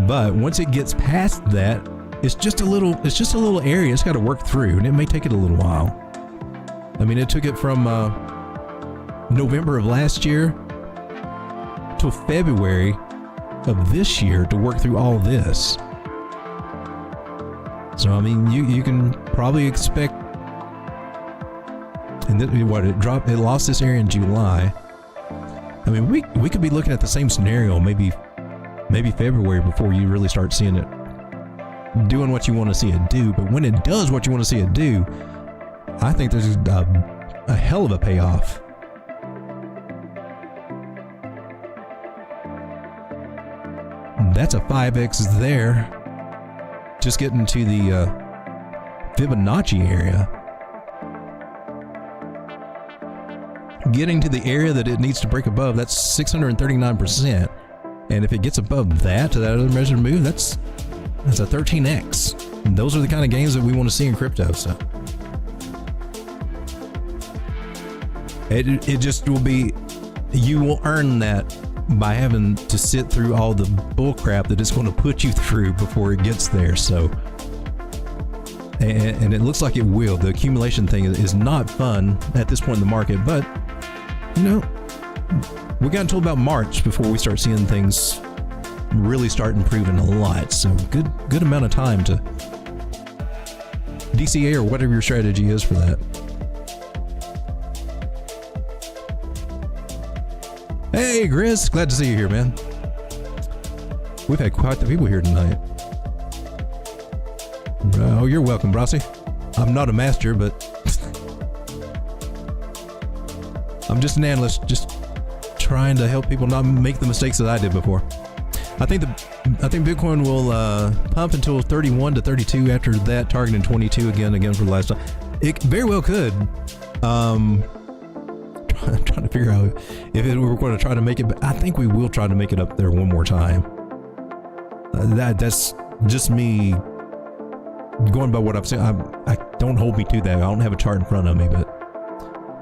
But once it gets past that, it's just a little area it's got to work through, and it may take it a little while. I mean, it took it from November of last year till February of this year to work through all this. So I mean, you can probably expect, and it lost this area in July. I mean, we could be looking at the same scenario, maybe February, before you really start seeing it doing what you want to see it do. But when it does what you want to see it do, I think there's a hell of a payoff. That's a 5x there. Just getting to the Fibonacci area. Getting to the area that it needs to break above, that's 639%. And if it gets above that, to that other measured move, that's a 13x. And those are the kind of gains that we want to see in crypto. So it just will be, you will earn that by having to sit through all the bull crap that it's going to put you through before it gets there. So, and it looks like it will. The accumulation thing is not fun at this point in the market, but you know, we got until about March before we start seeing things really start improving a lot. So good amount of time to DCA or whatever your strategy is for that. Hey, Chris, glad to see you here, man. We've had quite the people here tonight. Oh, you're welcome, Brossi. I'm not a master, but I'm just an analyst, just trying to help people not make the mistakes that I did before. I think Bitcoin will pump until 31 to 32. After that, targeting 22 again for the last time. It very well could. I'm trying to figure out if we're going to try to make it, but I think we will try to make it up there one more time. That's just me going by what I've seen. I don't hold me to that. I don't have a chart in front of me, but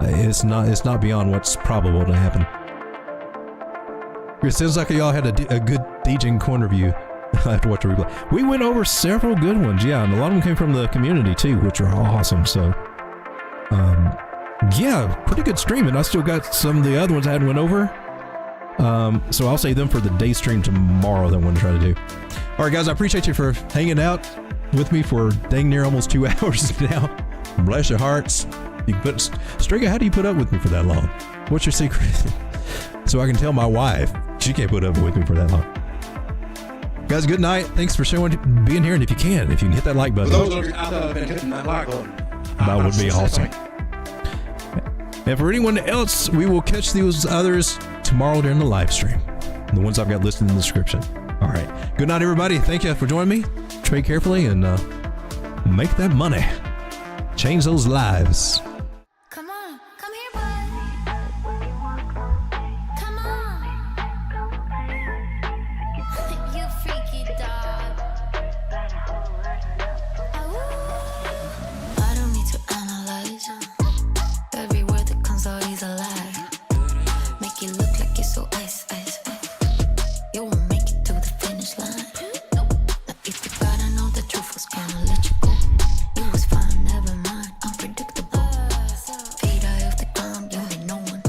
it's not beyond what's probable to happen. It sounds like y'all had a good DJing coin review. I have to watch the replay. We went over several good ones, yeah, and a lot of them came from the community too, which are awesome. So, yeah, pretty good stream, and I still got some of the other ones I hadn't went over. So I'll save them for the day stream tomorrow that I'm going to try to do. All right, guys, I appreciate you for hanging out with me for dang near almost 2 hours now. Bless your hearts. You put Striga, how do you put up with me for that long? What's your secret? So I can tell my wife she can't put up with me for that long. Guys, good night. Thanks for being here, and if you can hit that like button. For those of you out there that have been hitting that like button, that would be awesome. And for anyone else, we will catch those others tomorrow during the live stream. The ones I've got listed in the description. All right. Good night, everybody. Thank you for joining me. Trade carefully and make that money. Change those lives. Come on, come here, boy. Come on. You freaky dog. I don't need to analyze. Every word that comes out is a lie. Make it look like you're so ice. You won't make it to the finish line. Now if you gotta know the truth was gonna let you go. You was fine, never mind, unpredictable. Feet eye off the ground, you ain't no one.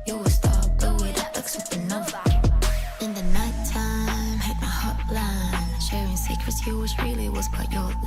You a star, blow it up like supernova. In the nighttime, hit my hotline. Sharing secrets, you was really was but your life.